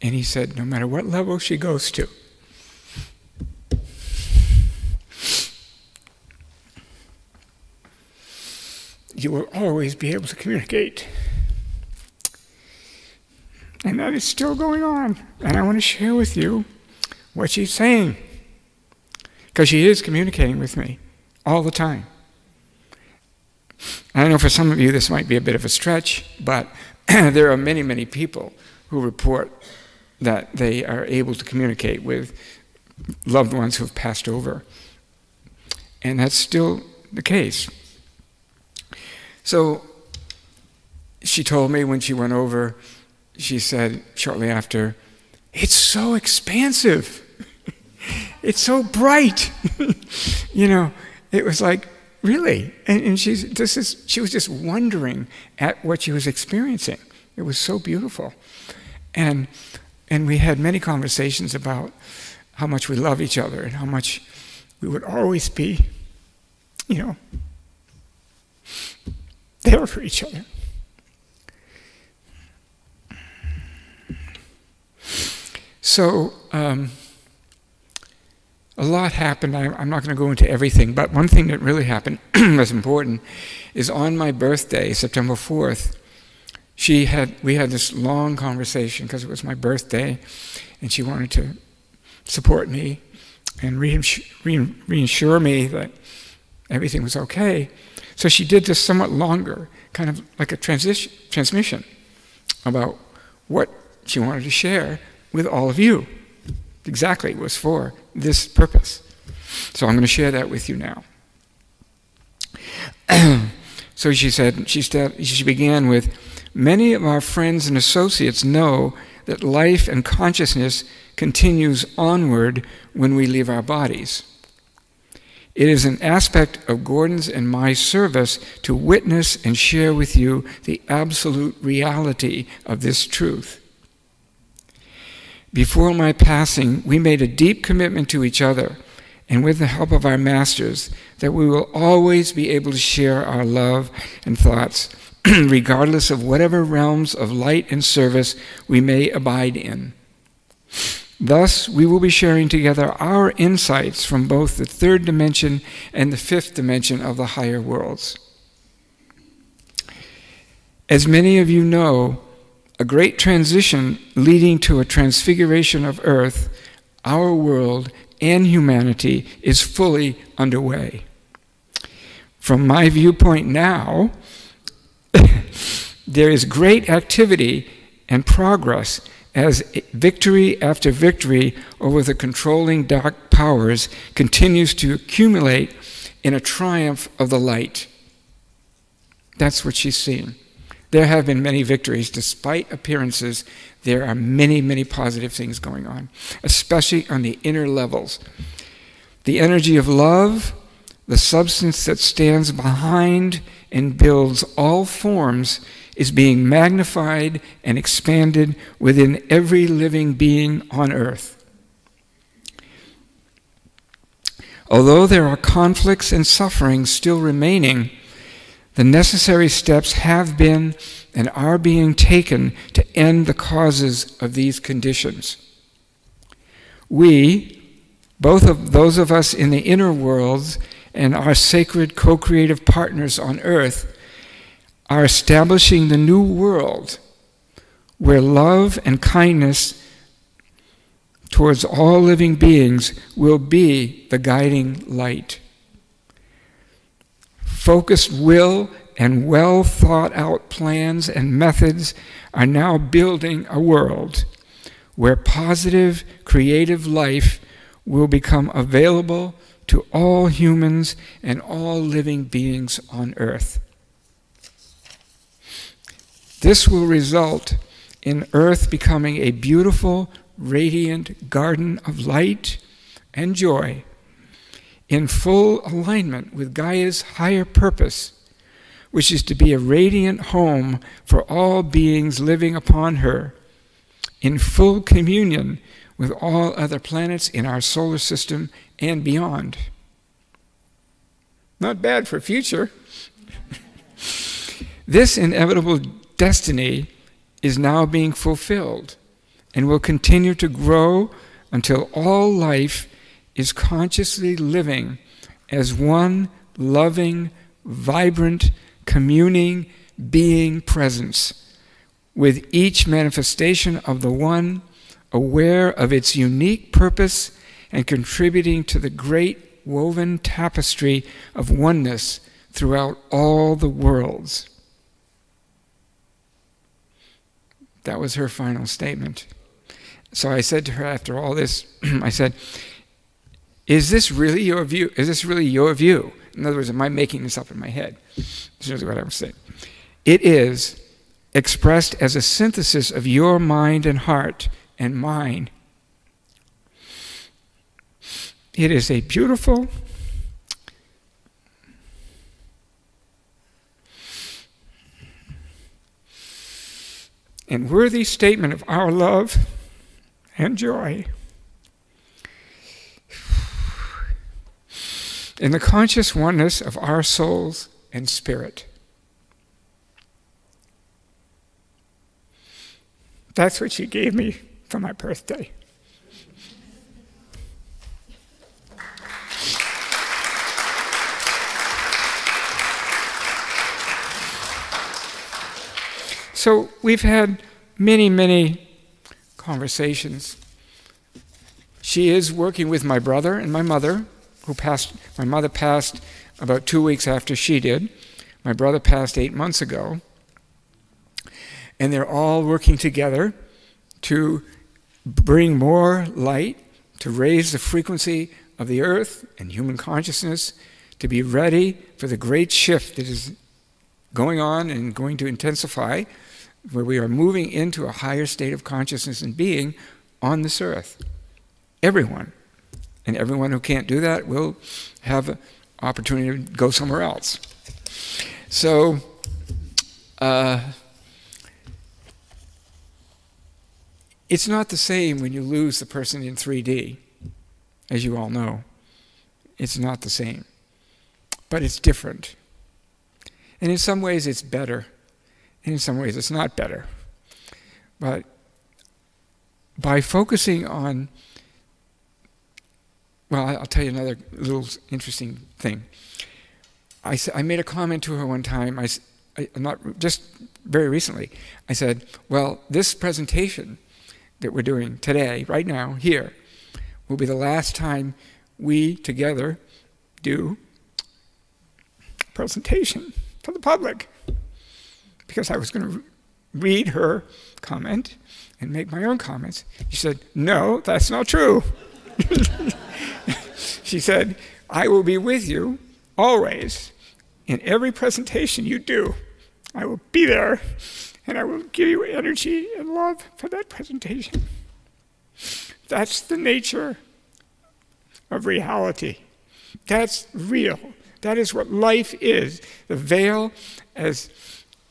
And he said, no matter what level she goes to, you will always be able to communicate. And that is still going on. And I want to share with you what she's saying. Because she is communicating with me all the time. I know for some of you this might be a bit of a stretch, but there are many, many people who report that they are able to communicate with loved ones who have passed over. And that's still the case. So she told me when she went over, she said shortly after, it's so expansive. It's so bright. You know, it was like, really? And she was just wondering at what she was experiencing. It was so beautiful. And we had many conversations about how much we love each other and how much we would always be, you know, there for each other. So, a lot happened. I'm not going to go into everything, but one thing that really happened that's important is on my birthday, September 4th, we had this long conversation because it was my birthday, and she wanted to support me and reassure me that everything was okay. So she did this somewhat longer, kind of like a transmission about what she wanted to share with all of you. Exactly, it was for this purpose. So I'm going to share that with you now. So she said, she began with, many of our friends and associates know that life and consciousness continues onward when we leave our bodies. It is an aspect of Gordon's and my service to witness and share with you the absolute reality of this truth. Before my passing, we made a deep commitment to each other, and with the help of our masters, that we will always be able to share our love and thoughts, regardless of whatever realms of light and service we may abide in. Thus, we will be sharing together our insights from both the third dimension and the fifth dimension of the higher worlds. As many of you know, a great transition leading to a transfiguration of Earth, our world, and humanity is fully underway. From my viewpoint now, there is great activity and progress as victory after victory over the controlling dark powers continues to accumulate in a triumph of the light. That's what she's seeing. There have been many victories. Despite appearances, there are many, many positive things going on, especially on the inner levels. The energy of love, the substance that stands behind and builds all forms, is being magnified and expanded within every living being on earth. Although there are conflicts and sufferings still remaining, the necessary steps have been and are being taken to end the causes of these conditions. We, both of those of us in the inner worlds and our sacred co-creative partners on earth, are establishing the new world where love and kindness towards all living beings will be the guiding light. Focused will and well thought out plans and methods are now building a world where positive, creative life will become available to all humans and all living beings on earth. This will result in Earth becoming a beautiful, radiant garden of light and joy, in full alignment with Gaia's higher purpose, which is to be a radiant home for all beings living upon her, in full communion with all other planets in our solar system and beyond. Not bad for future. This inevitable destiny is now being fulfilled and will continue to grow until all life is consciously living as one loving, vibrant, communing being presence, with each manifestation of the One aware of its unique purpose and contributing to the great woven tapestry of oneness throughout all the worlds. That was her final statement. So I said to her after all this, I said, is this really your view? Is this really your view? In other words, am I making this up in my head? That's really what I was saying. It is expressed as a synthesis of your mind and heart and mine. It is a beautiful and worthy statement of our love and joy in the conscious oneness of our souls and spirit. That's what she gave me for my birthday. So we've had many, many conversations. She is working with my brother and my mother, who passed. My mother passed about 2 weeks after she did. My brother passed 8 months ago. And they're all working together to bring more light, to raise the frequency of the earth and human consciousness, to be ready for the great shift that is going on and going to intensify, where we are moving into a higher state of consciousness and being on this earth. Everyone. And everyone who can't do that will have an opportunity to go somewhere else. So, it's not the same when you lose the person in 3D, as you all know. It's not the same. But it's different. And in some ways it's better. And in some ways it's not better. But by focusing on, well, I'll tell you another little interesting thing. I made a comment to her one time, not just very recently. I said, well, this presentation that we're doing today, right now, here, will be the last time we together do a presentation for the public. Because I was going to read her comment and make my own comments. She said, no, that's not true. She said, I will be with you always in every presentation you do. I will be there, and I will give you energy and love for that presentation. That's the nature of reality. That's real. That is what life is. The veil is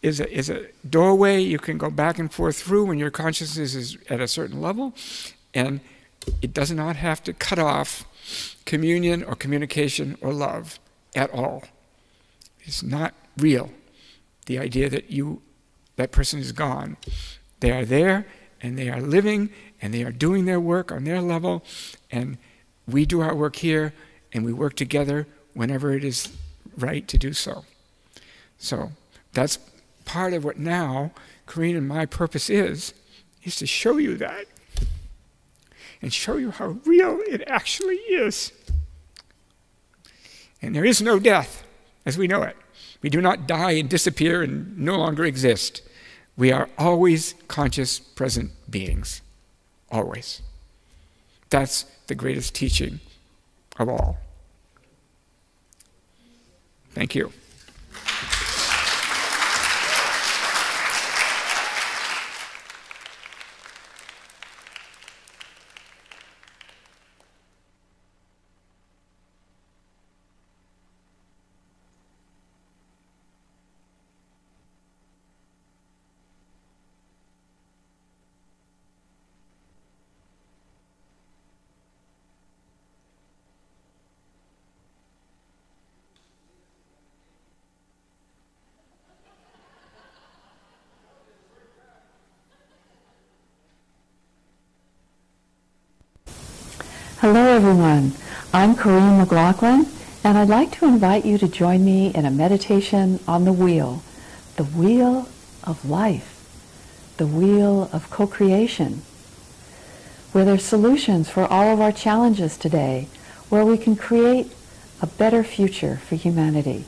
a doorway you can go back and forth through when your consciousness is at a certain level, and it does not have to cut off communion or communication or love at all. It's not real. The idea that that person is gone. They are there, and they are living, and they are doing their work on their level, and we do our work here, and we work together whenever it is right to do so. So that's part of what now Corinne and my purpose is to show you that and show you how real it actually is. And there is no death as we know it. We do not die and disappear and no longer exist. We are always conscious, present beings. Always. That's the greatest teaching of all. Thank you. Hello everyone, I'm Corinne McLaughlin, and I'd like to invite you to join me in a meditation on the wheel of life, the wheel of co-creation, where there's solutions for all of our challenges today, where we can create a better future for humanity.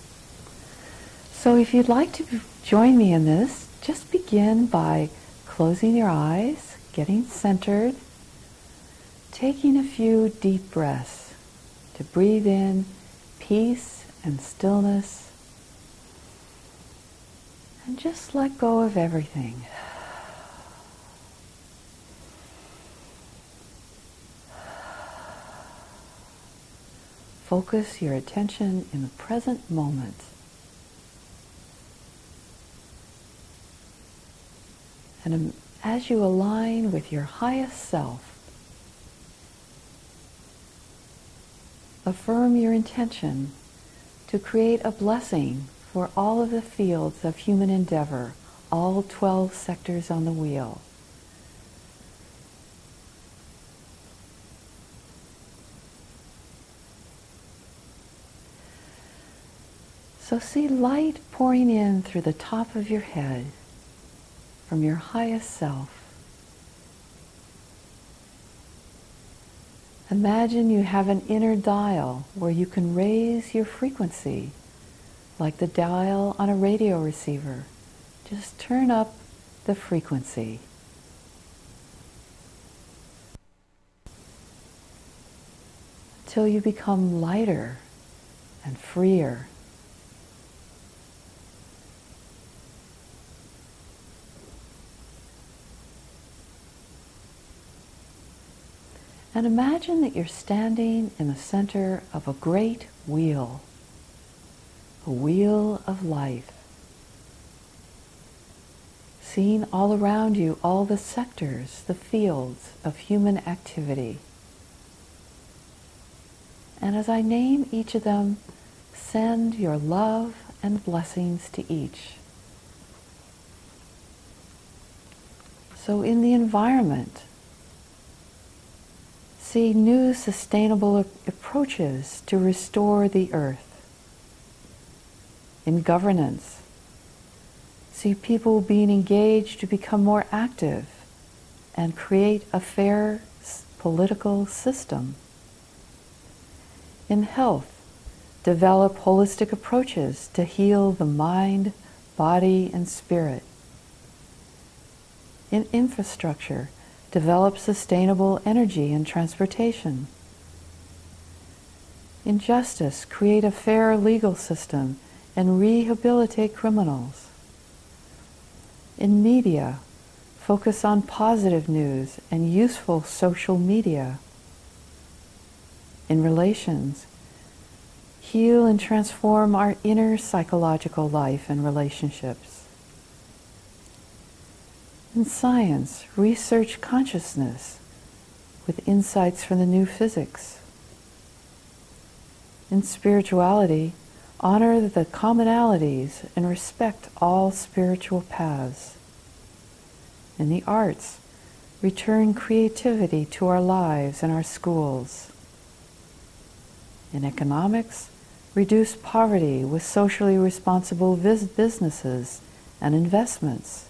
So if you'd like to join me in this, just begin by closing your eyes, getting centered, taking a few deep breaths to breathe in peace and stillness, and just let go of everything. Focus your attention in the present moment. And as you align with your highest self, affirm your intention to create a blessing for all of the fields of human endeavor, all 12 sectors on the wheel. So see light pouring in through the top of your head, from your highest self. Imagine you have an inner dial where you can raise your frequency, like the dial on a radio receiver. Just turn up the frequency. Until you become lighter and freer. And imagine that you're standing in the center of a great wheel, a wheel of life. Seeing all around you all the sectors, the fields of human activity. And as I name each of them, send your love and blessings to each. So in the environment, see new sustainable approaches to restore the earth. In governance, see people being engaged to become more active and create a fair political system. In health, develop holistic approaches to heal the mind, body, and spirit. In infrastructure, develop sustainable energy and transportation. In justice, create a fair legal system and rehabilitate criminals. In media, focus on positive news and useful social media. In relations, heal and transform our inner psychological life and relationships. In science, research consciousness with insights from the new physics. In spirituality, honor the commonalities and respect all spiritual paths. In the arts, return creativity to our lives and our schools. In economics, reduce poverty with socially responsible businesses and investments.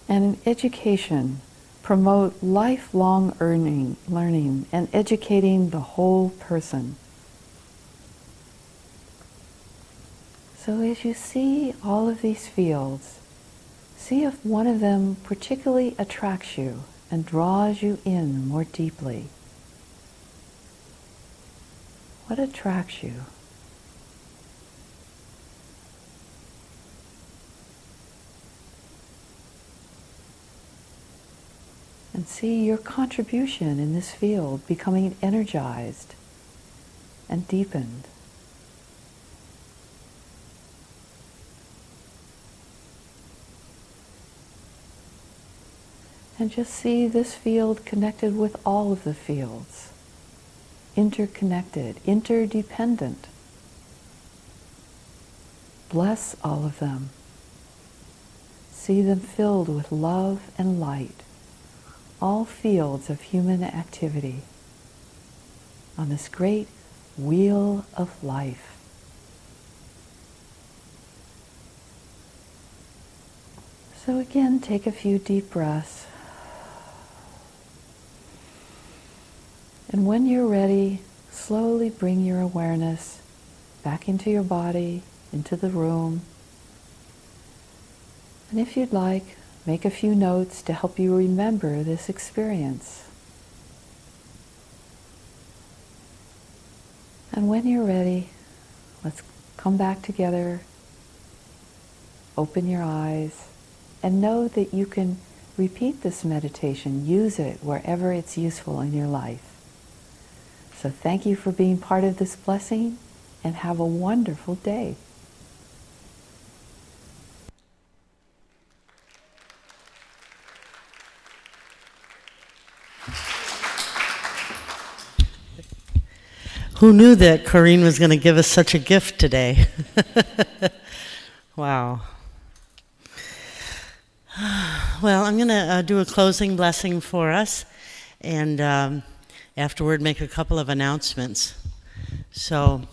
And in education, promote lifelong learning and educating the whole person. So as you see all of these fields, see if one of them particularly attracts you and draws you in more deeply. What attracts you? And see your contribution in this field becoming energized and deepened. And just see this field connected with all of the fields, interconnected, interdependent. Bless all of them. See them filled with love and light. All fields of human activity on this great wheel of life. So again, take a few deep breaths. And when you're ready, slowly bring your awareness back into your body, into the room. And if you'd like, make a few notes to help you remember this experience. And when you're ready, let's come back together, open your eyes, and know that you can repeat this meditation, use it wherever it's useful in your life. So thank you for being part of this blessing, and have a wonderful day. Who knew that Corinne was going to give us such a gift today? Wow. Well, I'm going to do a closing blessing for us, and afterward make a couple of announcements. So,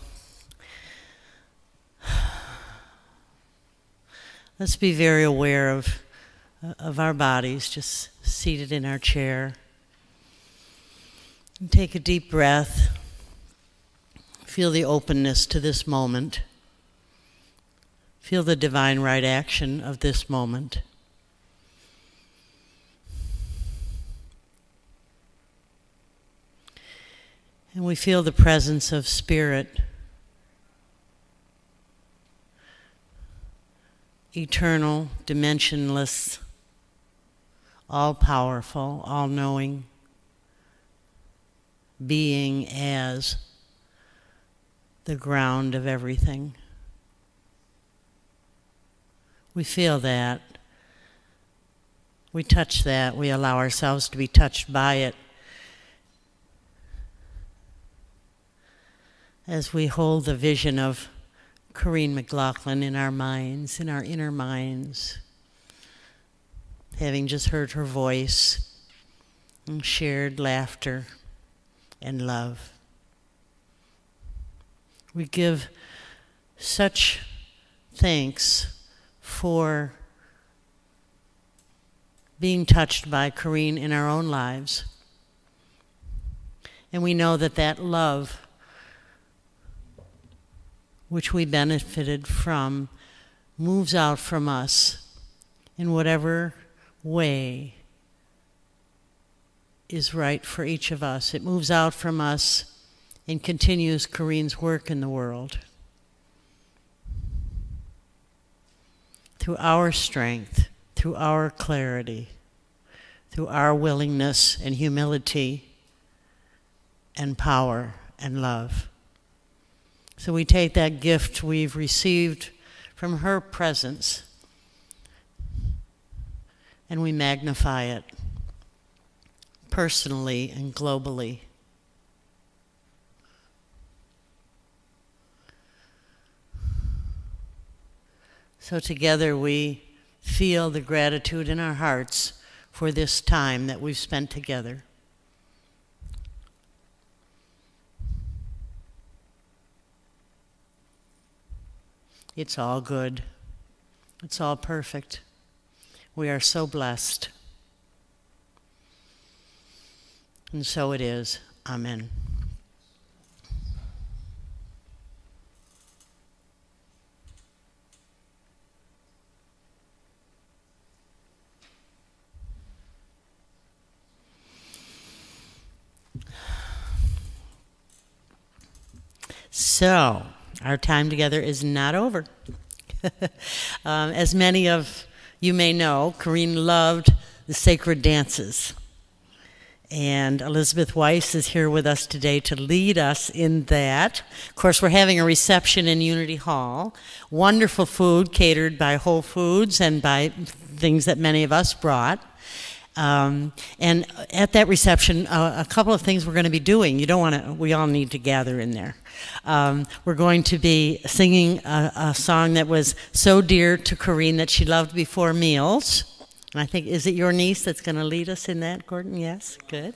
Let's be very aware of our bodies, just seated in our chair. And take a deep breath. Feel the openness to this moment. Feel the divine right action of this moment. And we feel the presence of Spirit, eternal, dimensionless, all-powerful, all-knowing, being as the ground of everything. We feel that. We touch that. We allow ourselves to be touched by it. As we hold the vision of Corinne McLaughlin in our minds, in our inner minds, having just heard her voice and shared laughter and love. We give such thanks for being touched by Corinne in our own lives. And we know that that love which we benefited from moves out from us in whatever way is right for each of us. It moves out from us and continues Corinne's work in the world. Through our strength, through our clarity, through our willingness and humility and power and love. So we take that gift we've received from her presence and we magnify it personally and globally. So together we feel the gratitude in our hearts for this time that we've spent together. It's all good. It's all perfect. We are so blessed. And so it is. Amen. So, our time together is not over. As many of you may know, Corinne loved the sacred dances. And Elizabeth Weiss is here with us today to lead us in that. Of course, we're having a reception in Unity Hall. Wonderful food catered by Whole Foods and by things that many of us brought. And at that reception, a couple of things we're going to be doing. We all need to gather in there. We're going to be singing a song that was so dear to Corinne that she loved before meals. And I think, is it your niece that's going to lead us in that, Gordon? Yes, good.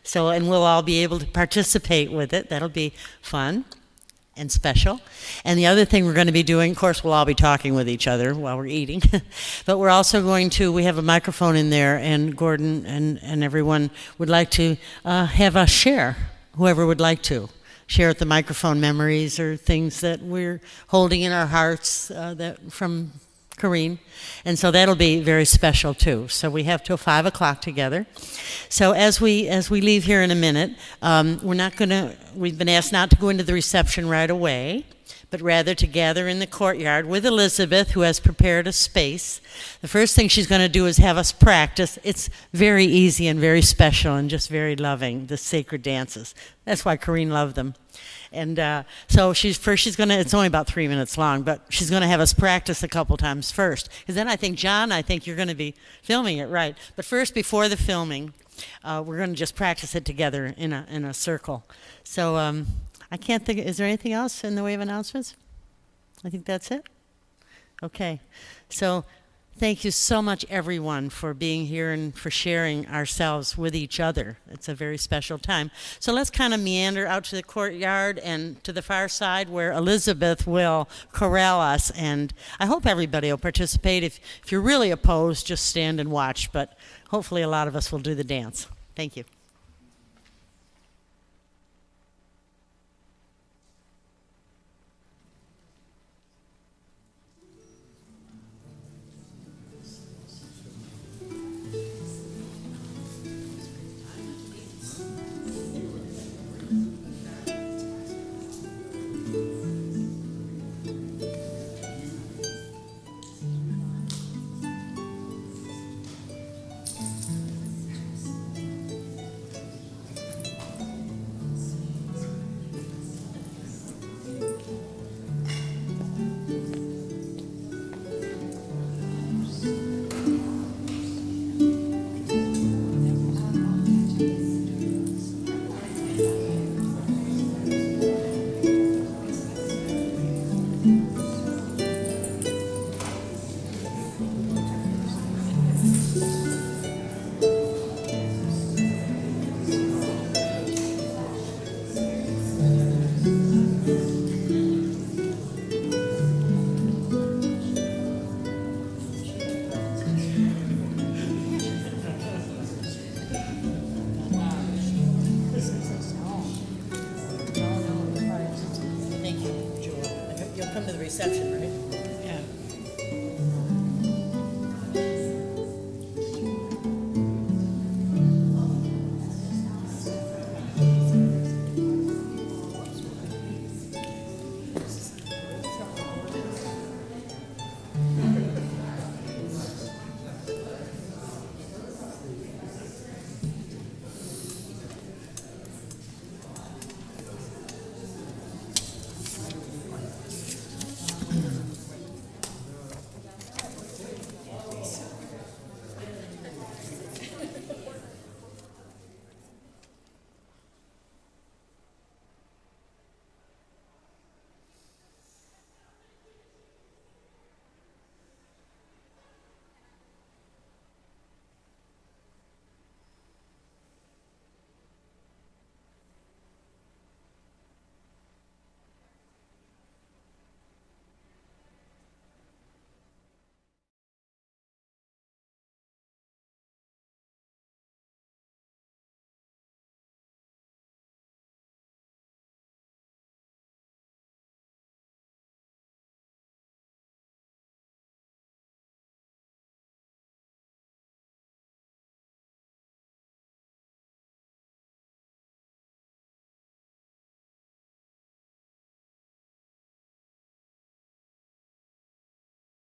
So, and we'll all be able to participate with it. That'll be fun and special. And the other thing we're going to be doing, of course, we'll all be talking with each other while we're eating. But we're also going to, we have a microphone in there, and Gordon and everyone would like to have us share, whoever would like to. Share at the microphone memories or things that we're holding in our hearts from Corinne. And so that'll be very special too. So we have till 5 o'clock together. So as we leave here in a minute, we've been asked not to go into the reception right away, but rather to gather in the courtyard with Elizabeth, who has prepared a space. The first thing she's going to do is have us practice. It's very easy and very special and just very loving, the sacred dances. That's why Corinne loved them. And so she's going to, it's only about 3 minutes long, but she's going to have us practice a couple times first. Because then I think, John, you're going to be filming it, right? But first, before the filming, we're going to just practice it together in a circle. So I can't think, is there anything else in the way of announcements? I think that's it. Okay. So Thank you so much, everyone, for being here and for sharing ourselves with each other. It's a very special time. So let's kind of meander out to the courtyard and to the far side where Elizabeth will corral us. And I hope everybody will participate. If you're really opposed, just stand and watch. But hopefully a lot of us will do the dance. Thank you. Reception, right?